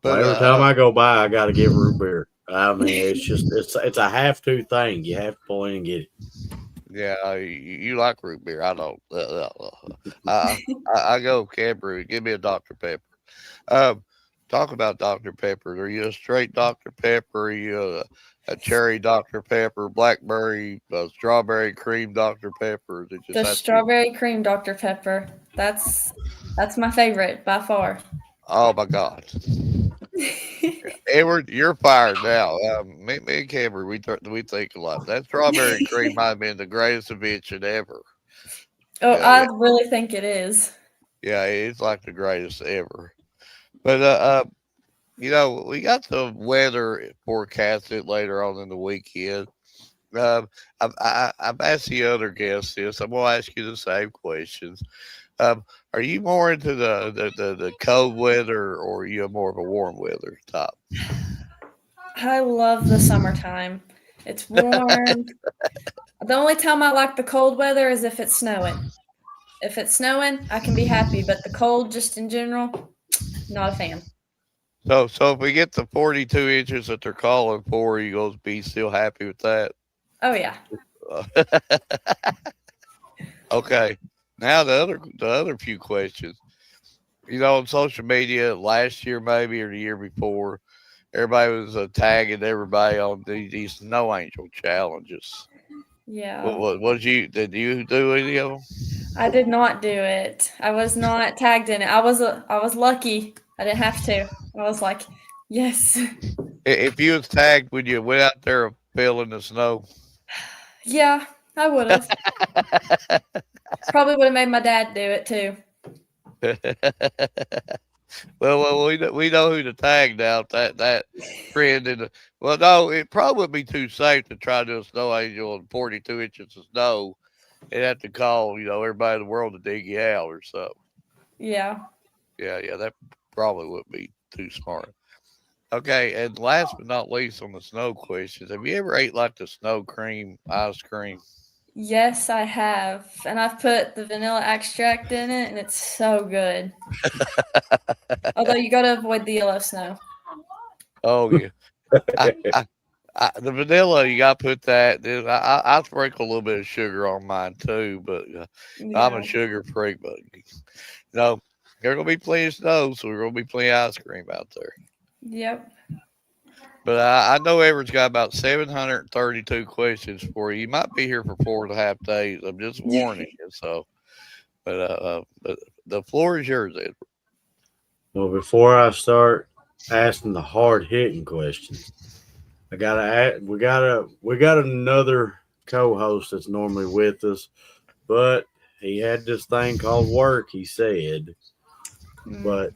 Well, But every time I go by, I got to get root beer. I mean, it's a have to thing. You have to pull in and get it. yeah, you like root beer. I don't. I, I go Cadbury. Give me a Dr. Pepper. Um, Talk about Dr. Pepper. Are you a straight Dr. Pepper? Are you a cherry Dr. Pepper, blackberry, strawberry cream Dr. Pepper? Is it just the has to be? strawberry cream Dr. Pepper. That's my favorite by far. Oh my God. Edward, you're fired now. Me and Cameron, we think a lot. That strawberry cream might have been the greatest invention ever. Oh, Yeah, I yeah, really think it is. yeah. It's like the greatest ever. But we got the weather forecasted later on in the weekend. Um, I've asked the other guests this. I'm gonna ask you the same questions. Are you more into the cold weather, or are you more of a warm weather type? I love the summertime. It's warm. The only time I like the cold weather is if it's snowing. If it's snowing, I can be happy, but the cold, just in general, not a fan. So if we get the 42 inches that they're calling for, you going to be still happy with that? Oh yeah. Okay. Now the other few questions. On social media last year maybe or the year before, everybody was tagging everybody on these snow angel challenges. Yeah. Did you do any of them? I did not do it. I was not tagged in it. I was lucky. I didn't have to. I was like, yes. If you was tagged, would you went out there and fell in the snow? Yeah, I would have. Probably would have made my dad do it too. Well, we know who to tag now. That friend in the no, it probably would be too safe to try to do a snow angel on 42 inches of snow. They'd have to call everybody in the world to dig you out or something. Yeah. Yeah, that probably would be too smart. Okay, and last but not least on the snow questions, have you ever ate like the snow cream ice cream? Yes, I have. And I've put the vanilla extract in it and it's so good. Although you got to avoid the yellow snow. Oh yeah, the vanilla you got to put that. I sprinkle a little bit of sugar on mine too, but I'm Yeah. a sugar freak. But no, there's gonna be plenty of snow, so we're gonna be plenty of ice cream out there. Yep. But I know Everett's got about 732 questions for you. You might be here for 4.5 days. I'm just warning you. So, but the floor is yours, Edward. Well, before I start asking the hard hitting questions, we got another co-host that's normally with us, but he had this thing called work. He said, but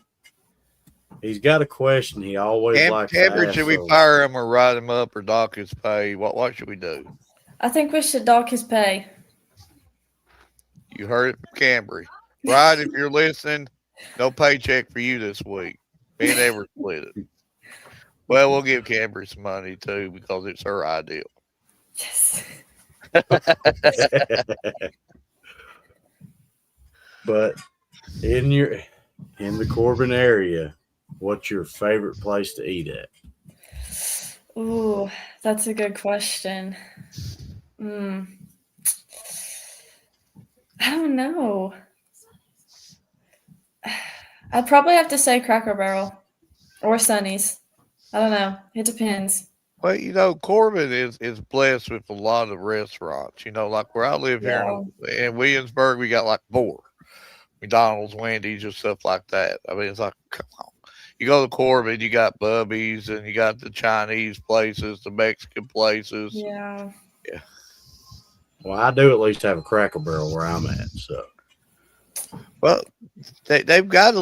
he's got a question he always likes to Cameron, ask. should we fire him or write him up or dock his pay? What should we do? I think we should dock his pay. You heard it from Cambry. Right, if you're listening, no paycheck for you this week. Me and Everett split it. Well, we'll give Cambry some money too because it's her idea. Yes. But in the Corbin area, what's your favorite place to eat at? Ooh, that's a good question. I don't know. I'd probably have to say Cracker Barrel or Sonny's. I don't know. It depends. Well, Corbin is blessed with a lot of restaurants. Like where I live here in Williamsburg, we got like 4 McDonald's, Wendy's, and stuff like that. I mean, it's like, come on. You go to Corbin, you got Bubby's, and you got the Chinese places, the Mexican places. Yeah. Yeah. Well, I do at least have a Cracker Barrel where I'm at. So, well, they've got I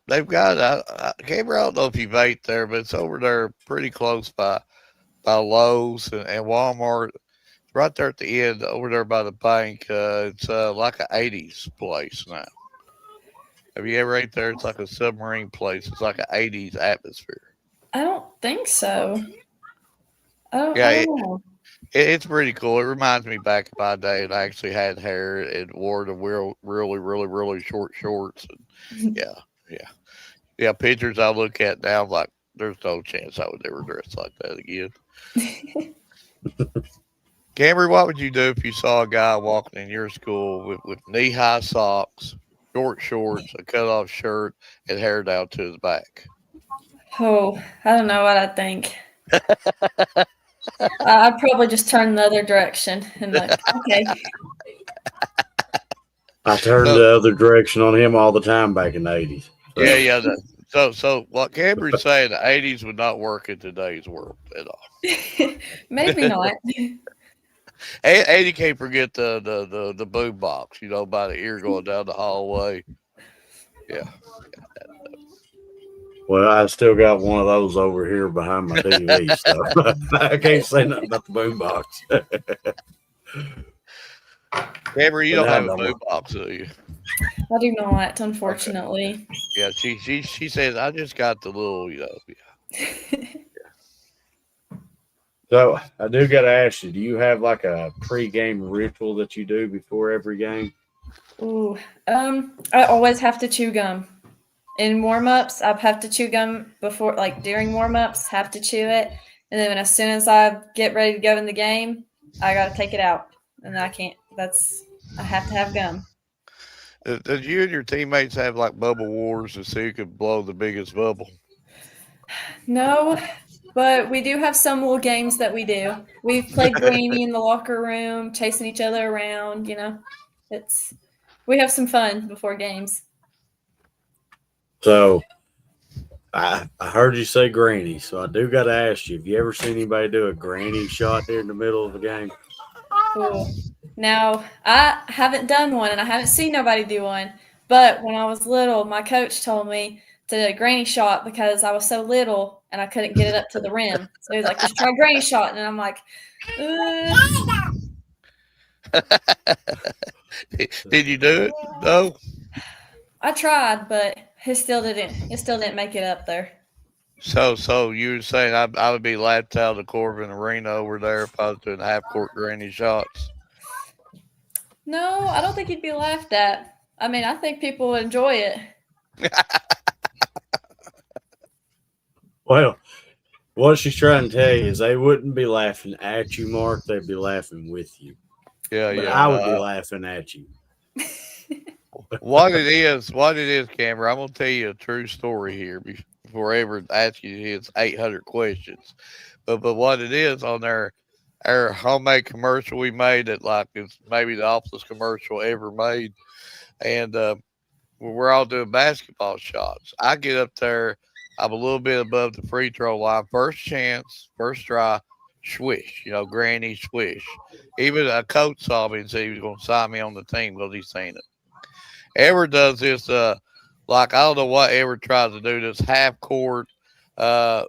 can't remember, I don't know if you've ate there, but it's over there pretty close by Lowe's and Walmart. It's right there at the end, over there by the bank. It's like an 80s place now. Have you ever ate there? It's like a submarine place. It's like an 80s atmosphere. I don't think so. I Yeah, don't know. it's pretty cool. It reminds me back in my day, and I actually had hair and wore the really, really, really short shorts. And yeah. Pictures I look at now, I'm like, there's no chance I would ever dress like that again. Camry, what would you do if you saw a guy walking in your school with knee-high socks, short shorts, a cut-off shirt, and hair down to his back? Oh, I don't know what I'd think. I'd probably just turn the other direction and like, okay. I turned the other direction on him all the time back in the 80s. So. Yeah. So what Cameron's saying, the '80s would not work in today's world at all. Maybe not. 80 can't forget the boom box, by the ear going down the hallway. Yeah. Well, I still got one of those over here behind my TV, so I can't say nothing about the boombox. Cameron, you But don't I have a don't boom know. box, do you? I do not, unfortunately. Yeah, she says I just got the little, So I do got to ask you: do you have like a pre-game ritual that you do before every game? Ooh, I always have to chew gum. In warm-ups, I have to chew gum before, like during warm-ups, have to chew it. And then as soon as I get ready to go in the game, I got to take it out. And I can't, I have to have gum. Did you and your teammates have like bubble wars to see who could blow the biggest bubble? No, but we do have some little games that we do. We've played Granny in the locker room, chasing each other around, we have some fun before games. So I heard you say granny, so I do got to ask you: have you ever seen anybody do a granny shot there in the middle of the game? Cool. Now, I haven't done one and I haven't seen nobody do one, but when I was little, my coach told me to do a granny shot because I was so little and I couldn't get it up to the rim. So he was like, just try granny shot. And I'm like, Did you do it? No. I tried, but it still didn't make it up there. So you were saying I would be laughed out of the Corbin Arena over there if I was doing half court granny shots? No, I don't think you'd be laughed at. I mean, I think people would enjoy it. Well, what she's trying to tell you is they wouldn't be laughing at you, Mark. They'd be laughing with you. Yeah, But yeah. I would be laughing at you. What it is, Cameron. I'm gonna tell you a true story here before I ever ask you his 800 questions. But what it is on our homemade commercial we made that like it's maybe the awfulest commercial ever made, and we're all doing basketball shots. I get up there, I'm a little bit above the free throw line, first chance, first try, swish, granny swish. Even a coach saw me and said he was going to sign me on the team because he's seen it. Edward does this, like I don't know what Edward tries to do this half court, like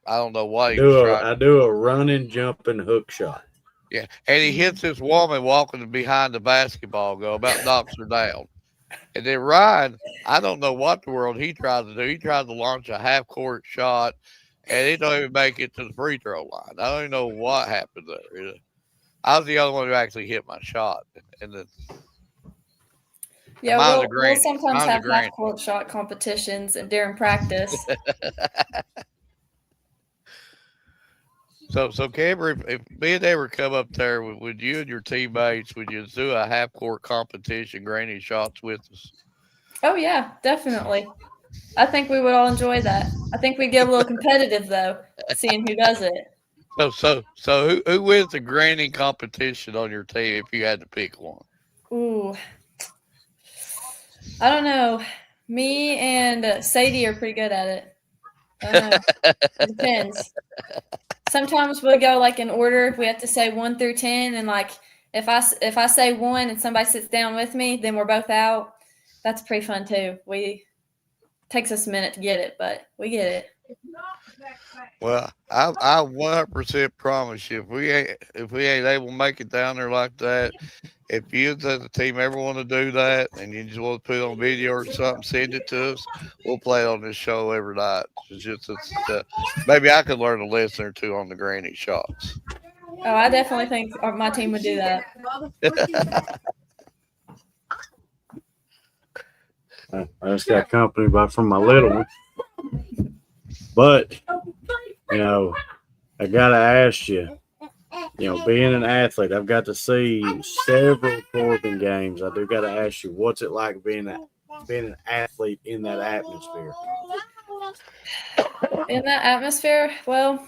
I don't know what he was trying. I do a running, jumping hook shot. Yeah, and he hits this woman walking behind the basketball goal, about knocks her down. And then Ryan, I don't know what the world he tried to do. He tried to launch a half court shot, and he don't even make it to the free throw line. I don't even know what happened there. I was the only one who actually hit my shot, and then. Yeah, we'll sometimes have half court shot competitions and during practice. So Cameron, if me and they were come up there, would you and your teammates, would you do a half court competition, granny shots with us? Oh yeah, definitely. I think we would all enjoy that. I think we'd get a little competitive though, seeing who does it. So who wins the granny competition on your team if you had to pick one? Ooh, I don't know. Me and Sadie are pretty good at it. I don't know. It depends. Sometimes we'll go like in order. We have to say 1 through 10, and like if I say 1 and somebody sits down with me, then we're both out. That's pretty fun too. Takes us a minute to get it, but we get it. Well, I 100% promise you, if we ain't able to make it down there like that, if you as a team ever want to do that and you just want to put it on video or something, send it to us. We'll play it on this show every night. Maybe I could learn a lesson or two on the granny shots. Oh, I definitely think my team would do that. I just got company from my little one. But, I got to ask you, being an athlete, I've got to see several Corbin games. I do got to ask you, what's it like being an athlete in that atmosphere? In that atmosphere, well,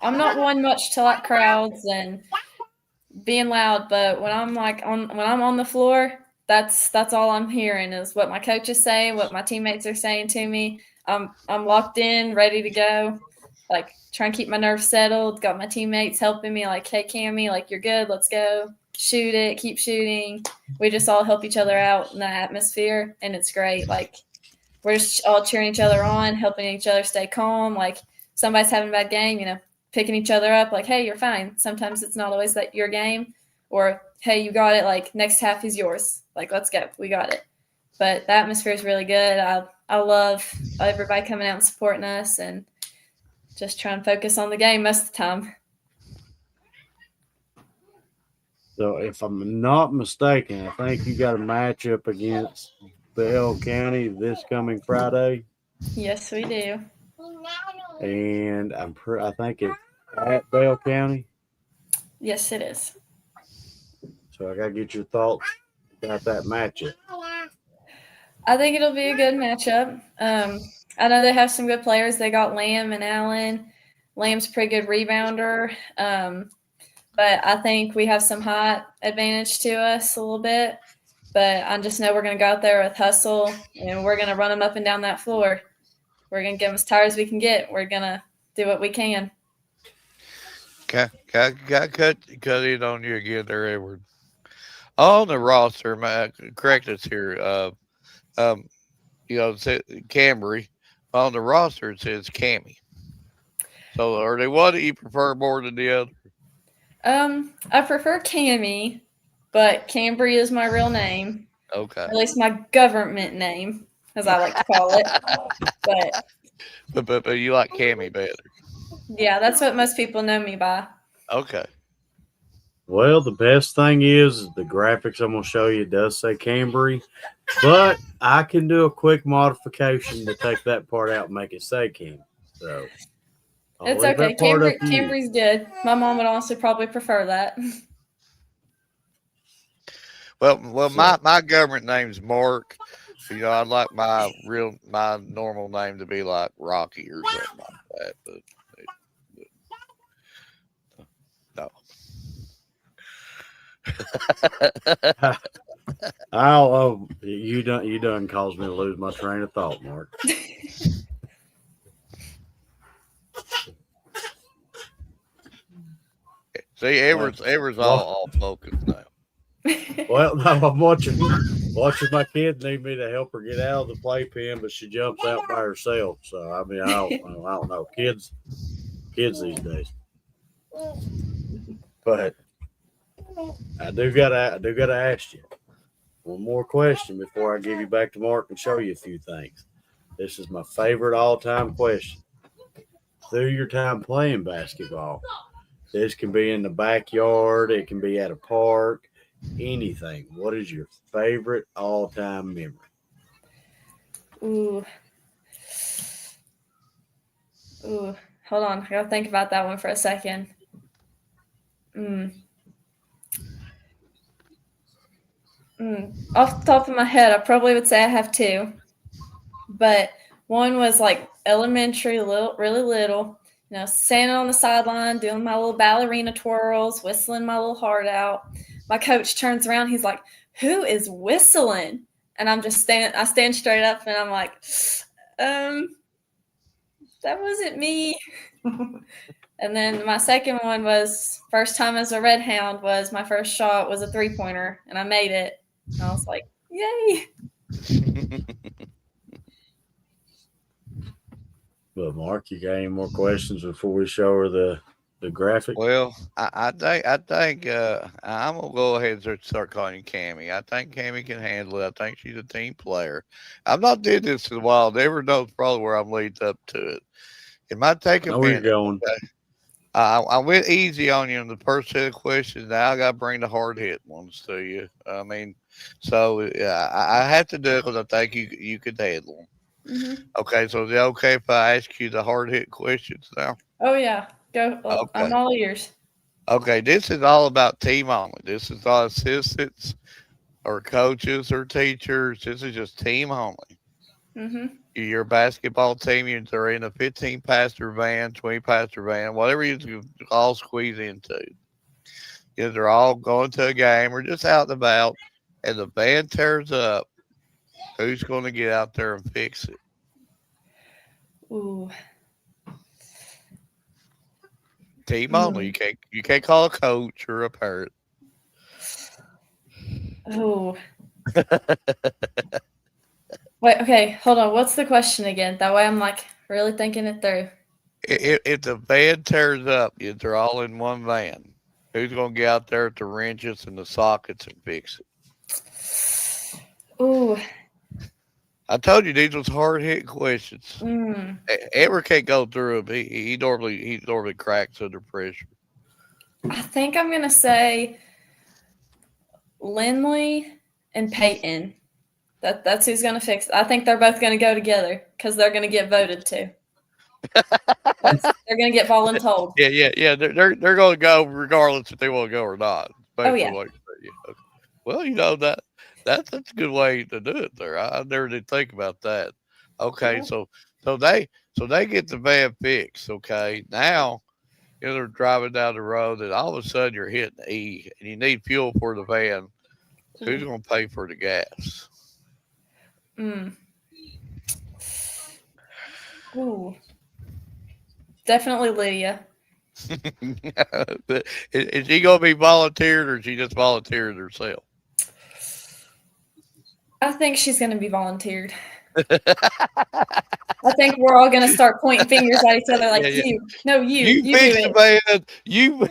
I'm not one much to like crowds and being loud, but when I'm on the floor, that's all I'm hearing is what my coach is saying, what my teammates are saying to me. I'm locked in, ready to go. Like trying to keep my nerves settled. Got my teammates helping me. Like, hey, Cammy, like you're good. Let's go. Shoot it. Keep shooting. We just all help each other out in the atmosphere, and it's great. Like we're just all cheering each other on, helping each other stay calm. Like somebody's having a bad game, picking each other up. Like, hey, you're fine. Sometimes it's not always that your game, or hey, you got it. Like next half is yours. Like let's go, we got it. But the atmosphere is really good. I love everybody coming out and supporting us, and just trying to focus on the game most of the time. So, if I'm not mistaken, I think you got a matchup against Bell County this coming Friday, Yes, we do. and I think it's at Bell County. Yes, it is. So, I got to get your thoughts about that matchup. I think it'll be a good matchup. I know they have some good players. They got Lamb and Allen. Lamb's a pretty good rebounder. But I think we have some height advantage to us a little bit. But I just know we're going to go out there with hustle, and we're going to run them up and down that floor. We're going to get them as tired as we can get. We're going to do what we can. Got cut it on you again there, Edward. On the roster, correct us here. It says Camry. On the roster, it says Cammy. So, are they one that you prefer more than the other? I prefer Cammy, but Cambry is my real name. Okay. Or at least my government name, as I like to call it. But you like Cammy better. Yeah, that's what most people know me by. Okay. Well, the best thing is the graphics I'm going to show you does say Cambry, but I can do a quick modification to take that part out and make it say Cam. So it's okay. Cambry's good. My mom would also probably prefer that. Well, my government name's Mark. I'd like my normal name to be like Rocky or something like that, but no. You done caused me to lose my train of thought, Mark. See, Edward's all focused now. Well, no, I'm watching my kid need me to help her get out of the playpen, but she jumps out by herself. So I mean, I don't know, kids these days. But I do gotta ask you one more question before I give you back to Mark and show you a few things. This is my favorite all-time question. Through your time playing basketball, this can be in the backyard, it can be at a park, anything. What is your favorite all-time memory? Ooh, hold on. I gotta think about that one for a second. Off the top of my head, I probably would say I have two. But one was like elementary, really little, standing on the sideline, doing my little ballerina twirls, whistling my little heart out. My coach turns around, he's like, "Who is whistling?" And I stand straight up and I'm like, that wasn't me. And then my second one was first time as a Red Hound was my first shot was a 3-pointer and I made it. And I was like, yay. Well, Mark, you got any more questions before we show her the graphic? Well, I think I'm gonna go ahead and start calling you Cammy. I think Cammy can handle it. I think she's a team player. I've not did this in a while. Never knows probably where I'm leading up to it. It might take a minute. Where you're going? Okay? I went easy on you in the first set of questions. Now I got to bring the hard hit ones to you. I mean, so I have to do it because I think you could handle them. Mm-hmm. Okay, so is it okay if I ask you the hard hit questions now? Oh yeah, go. Okay. I'm all ears. Okay, this is all about team only. This is not assistants or coaches or teachers. This is just team only. Mm-hmm. Your basketball team, you're in a 15-passenger van, 20-passenger van, whatever you all squeeze into. They're all going to a game or just out and about, and the van tears up, who's going to get out there and fix it? Ooh. Team only. You can't call a coach or a parent. Oh. Wait, okay, hold on. What's the question again? That way I'm like really thinking it through. If the van tears up, they're all in one van. Who's going to get out there at the wrenches and the sockets and fix it? Ooh. I told you these was hard hit questions. Mm. Edward can't go through them. He normally cracks under pressure. I think I'm gonna say Lindley and Peyton. That's who's gonna fix it. I think they're both gonna go together because they're gonna get voted to. They're gonna get voluntold. Yeah. They're going to go regardless if they want to go or not. Oh, yeah. Okay. Well, that's a good way to do it there. I never did think about that. Okay, Yeah. so they get the van fixed. Okay, now they're driving down the road, and all of a sudden you're hitting E, and you need fuel for the van. Who's going to pay for the gas? Ooh. Definitely Lydia. Is she going to be volunteered, or is she just volunteered herself? I think she's gonna be volunteered. I think we're all gonna start pointing fingers at each other like Yeah. you. No, you You do fix it. the van.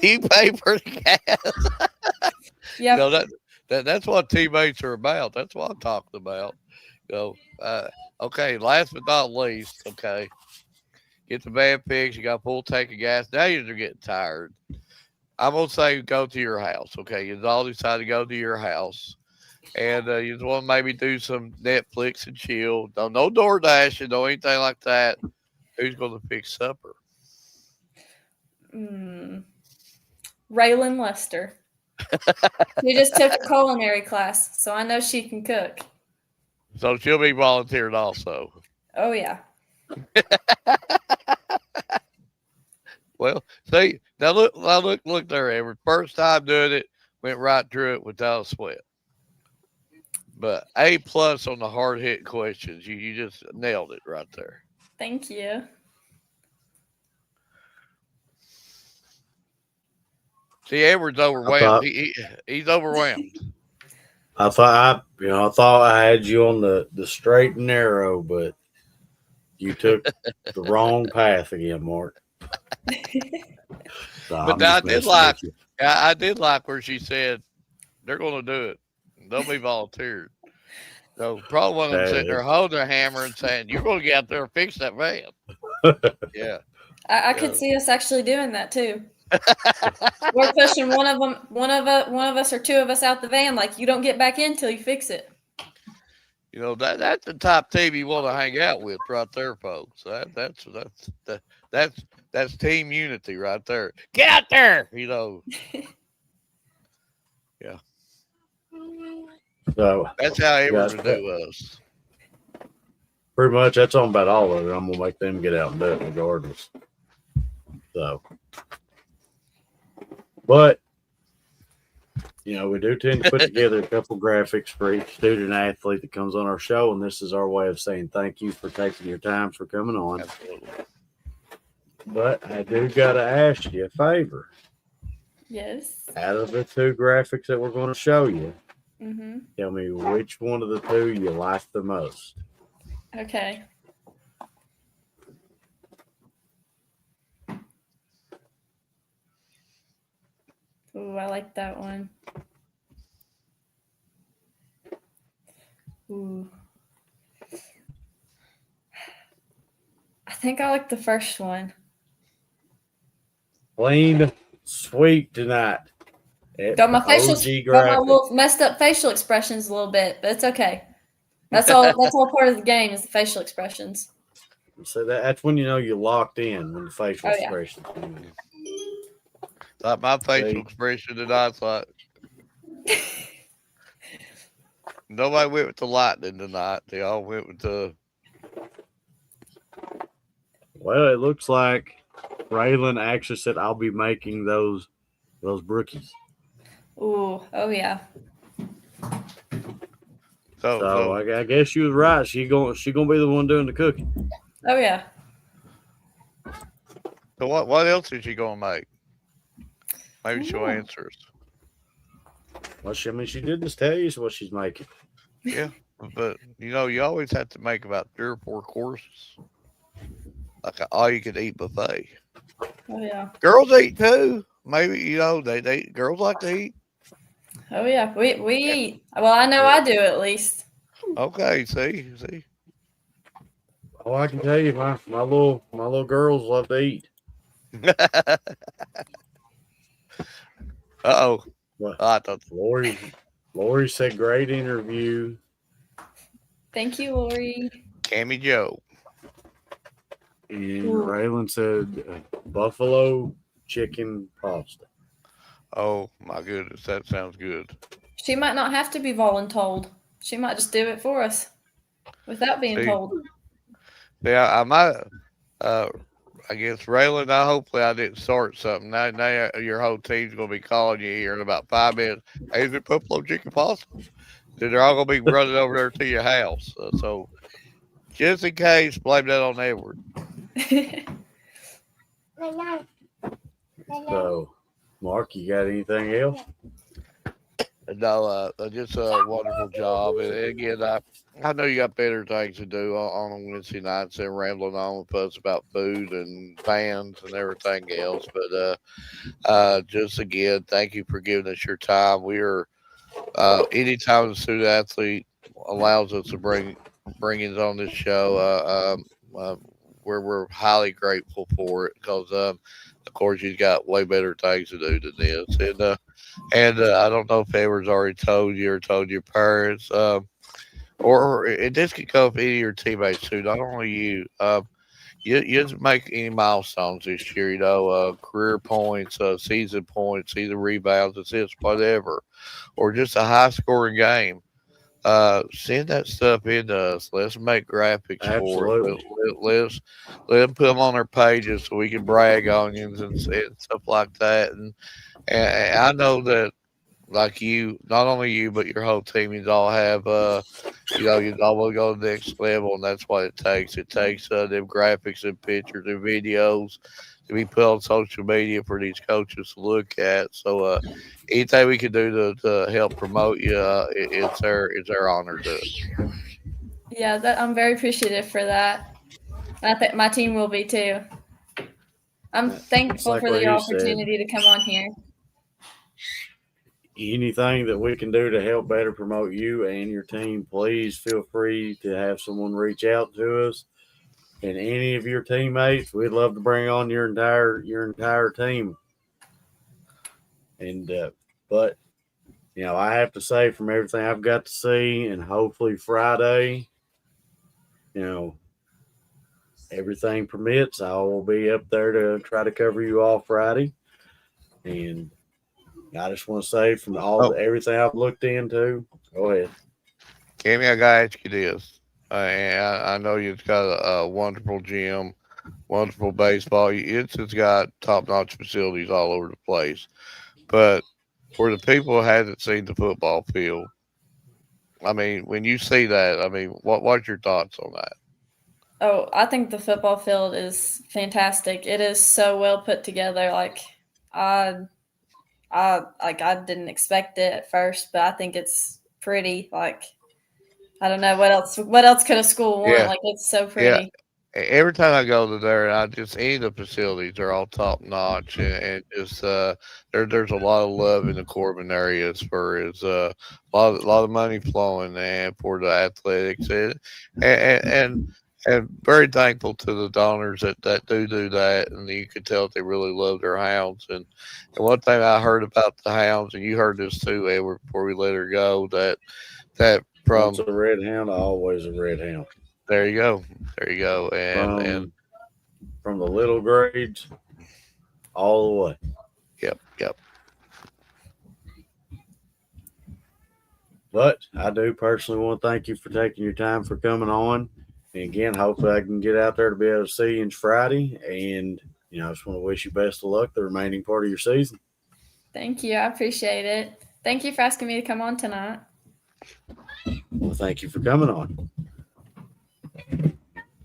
He pay for the gas. Yep. That's what teammates are about. That's what I'm talking about. Okay. Last but not least, okay, get the van fixed. You got a full tank of gas. Now you're getting tired. I'm gonna say go to your house. Okay, you all decide to go to your house, and you just want to maybe do some Netflix and chill. No DoorDash, no anything like that. Who's gonna fix supper? Raylan Lester. She just took a culinary class, so I know she can cook. So she'll be volunteered also. Oh yeah. Well, see, now look there, Edward. First time doing it, went right through it without a sweat. But A+ on the hard hit questions. You just nailed it right there. Thank you. See, Edward's overwhelmed. He's overwhelmed. I thought I had you on the straight and narrow, but you took the wrong path again, Mark. So But I did like where she said they're going to do it. They'll be volunteered. So probably one of them sitting there holding their hammer and saying, "You're going to get out there and fix that van." Yeah, I could see us actually doing that too. We're pushing one of us or two of us out the van. Like, you don't get back in till you fix it. That's the top team you want to hang out with right there, folks. That's team unity right there. Get out there, Yeah. So That's how Edwards would do us. pretty much that's on about all of it. I'm gonna make them get out and do it regardless. So, but we do tend to put together a couple graphics for each student athlete that comes on our show, and this is our way of saying thank you for taking your time for coming on. Absolutely. But I do gotta ask you a favor. Yes. Out of the two graphics that we're going to show you, Mm-hmm. tell me which one of the two you like the most. Okay. Ooh, I like that one. Ooh. I think I like the first one. Clean sweep tonight. Got my little messed up facial expressions a little bit, but it's okay. That's all part of the game is the facial expressions. So that's when you're locked in when the facial expressions. Like my facial expression tonight, like nobody went with the lightning tonight. They all went with the. Well, it looks like Raylan actually said, "I'll be making those brookies." Ooh, oh yeah. So I guess she was right. She gonna be the one doing the cooking. Oh yeah. So what else is she gonna make? Maybe she'll Oh. answer us. Well, she did just tell you what she's making. Yeah, but you always have to make about 3 or 4 courses, like an all-you-can-eat buffet. Oh yeah. Girls eat too. Maybe they girls like to eat. Oh yeah. We eat. Well, I know I do at least. Okay, see. Oh, I can tell you, my little girls love to eat. Uh-oh. What? I thought Lori said great interview. Thank you, Lori. Cammy Joe. And Ooh. Raylan said buffalo chicken pasta. Oh my goodness, that sounds good. She might not have to be voluntold. She might just do it for us without being See, told. yeah, I might. I guess Raylan. Hopefully I didn't start something. Now your whole team's gonna be calling you here in about 5 minutes. Hey, is it buffalo chicken pasta? Then they're all gonna be running over there to your house. So just in case, blame that on Edward. So, Mark, you got anything else? No, just a wonderful job. And again, I know you got better things to do on a Wednesday nights than rambling on with us about food and fans and everything else. But just again, thank you for giving us your time. We are anytime the student athlete allows us to bring us on this show, we're highly grateful for it because of course he's got way better things to do than this. And I don't know if Edward's already told you or told your parents, or this could go for any of your teammates too, not only you. You didn't make any milestones this year, career points, season points, either rebounds, assists, whatever, or just a high scoring game. Send that stuff in to us. Let's make graphics for it. Absolutely. Let them put them on their pages so we can brag on you and stuff like that. And I know that, like you, not only you but your whole team, you all have, you all want to go to the next level, and that's what it takes. It takes them graphics and pictures and videos to be put on social media for these coaches to look at. So anything we can do to help promote you, it's our honor to. Yeah, I'm very appreciative for that. I think my team will be too. I'm thankful like for what the he said. opportunity to come on here. Anything that we can do to help better promote you and your team, please feel free to have someone reach out to us. And any of your teammates, we'd love to bring on your entire team. And but I have to say, from everything I've got to see, and hopefully Friday, everything permits, I will be up there to try to cover you all Friday. And I just want to say, from everything I've looked into, go ahead. Cammy, I gotta ask you this. And I know you've got a wonderful gym, wonderful baseball. It's got top-notch facilities all over the place. But for the people who haven't seen the football field, I mean, when you see that, I mean, what's your thoughts on that? Oh, I think the football field is fantastic. It is so well put together. Like I didn't expect it at first, but I think it's pretty. Like I don't know what else. What else could a school want? Yeah, Like it's so yeah. pretty. Every time I go to there, and I just any of the facilities are all top notch, and just there's a lot of love in the Corbin area as far as a lot of money flowing and for the athletics and very thankful to the donors that do that, and you can tell they really love their hounds. And one thing I heard about the hounds, and you heard this too, Edward, before we let her go, that from Once a red hound, always a red hound. there you go, and from the little grades all the way. Yep. But I do personally want to thank you for taking your time for coming on. And again, hopefully I can get out there to be able to see you Friday. And, I just want to wish you best of luck the remaining part of your season. Thank you. I appreciate it. Thank you for asking me to come on tonight. Well, thank you for coming on.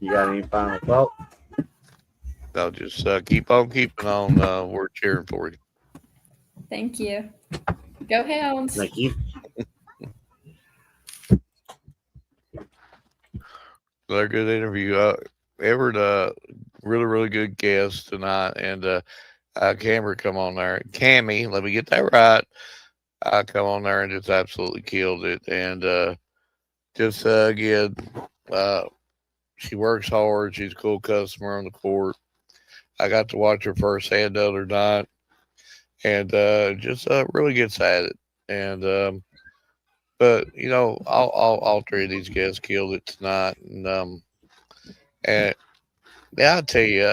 You got any final thought? No, just keep on keeping on. We're cheering for you. Thank you. Go Hounds. Thank you. Another good interview. Everett, really, really good guest tonight. And Camry come on there. Cammy, let me get that right. I come on there and just absolutely killed it. And just again, she works hard. She's a cool customer on the court. I got to watch her firsthand the other night, and just really gets at it. And but all three of these guys killed it tonight, and yeah, I tell you,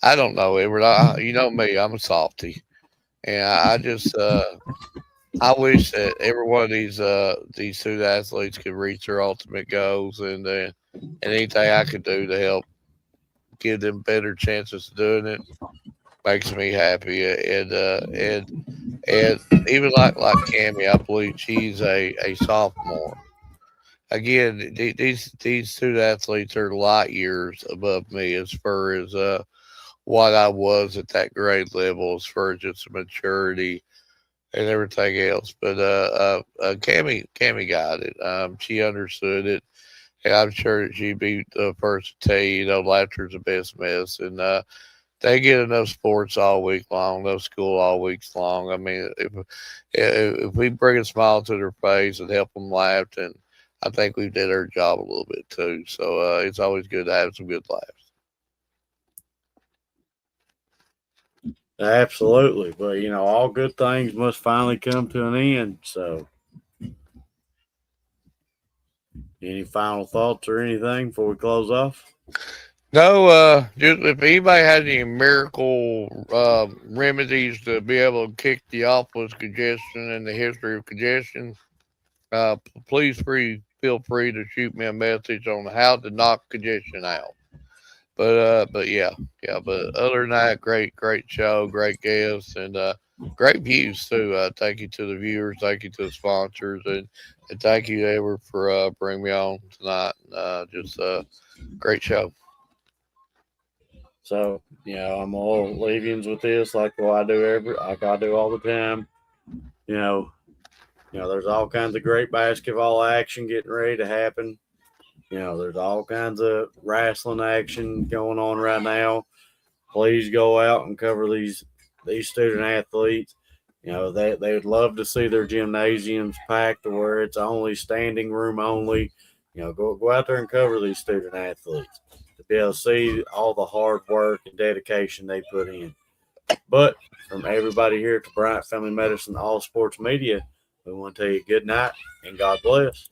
I don't know, Edward. You know me, I'm a softy, and I just I wish that every one of these student athletes could reach their ultimate goals, and anything I could do to help give them better chances of doing it makes me happy. And even like Cammy, I believe she's a sophomore. Again, these student athletes are light years above me as far as what I was at that grade level, as far as just maturity and everything else. But Cammy got it. She understood it, and I'm sure that she'd be the first to tell you, laughter's the best mess. And they get enough sports all week long, no school all week long. I mean, if we bring a smile to their face and help them laugh, then I think we did our job a little bit too. So it's always good to have some good laughs. Absolutely. But, all good things must finally come to an end. So, any final thoughts or anything before we close off? No, just if anybody has any miracle remedies to be able to kick the off with congestion and the history of congestion, please feel free to shoot me a message on how to knock congestion out. But yeah. But other than that, great show, great guests, and great views too. Thank you to the viewers, thank you to the sponsors, and thank you, Edward, for bringing me on tonight. Just great show. So, I'm gonna leave you with this, like I do all the time. There's all kinds of great basketball action getting ready to happen. There's all kinds of wrestling action going on right now. Please go out and cover these student athletes. They would love to see their gymnasiums packed to where it's only standing room only. Go out there and cover these student athletes to be able to see all the hard work and dedication they put in. But from everybody here at the Bryant Family Medicine All Sports Media, we want to tell you good night and God bless.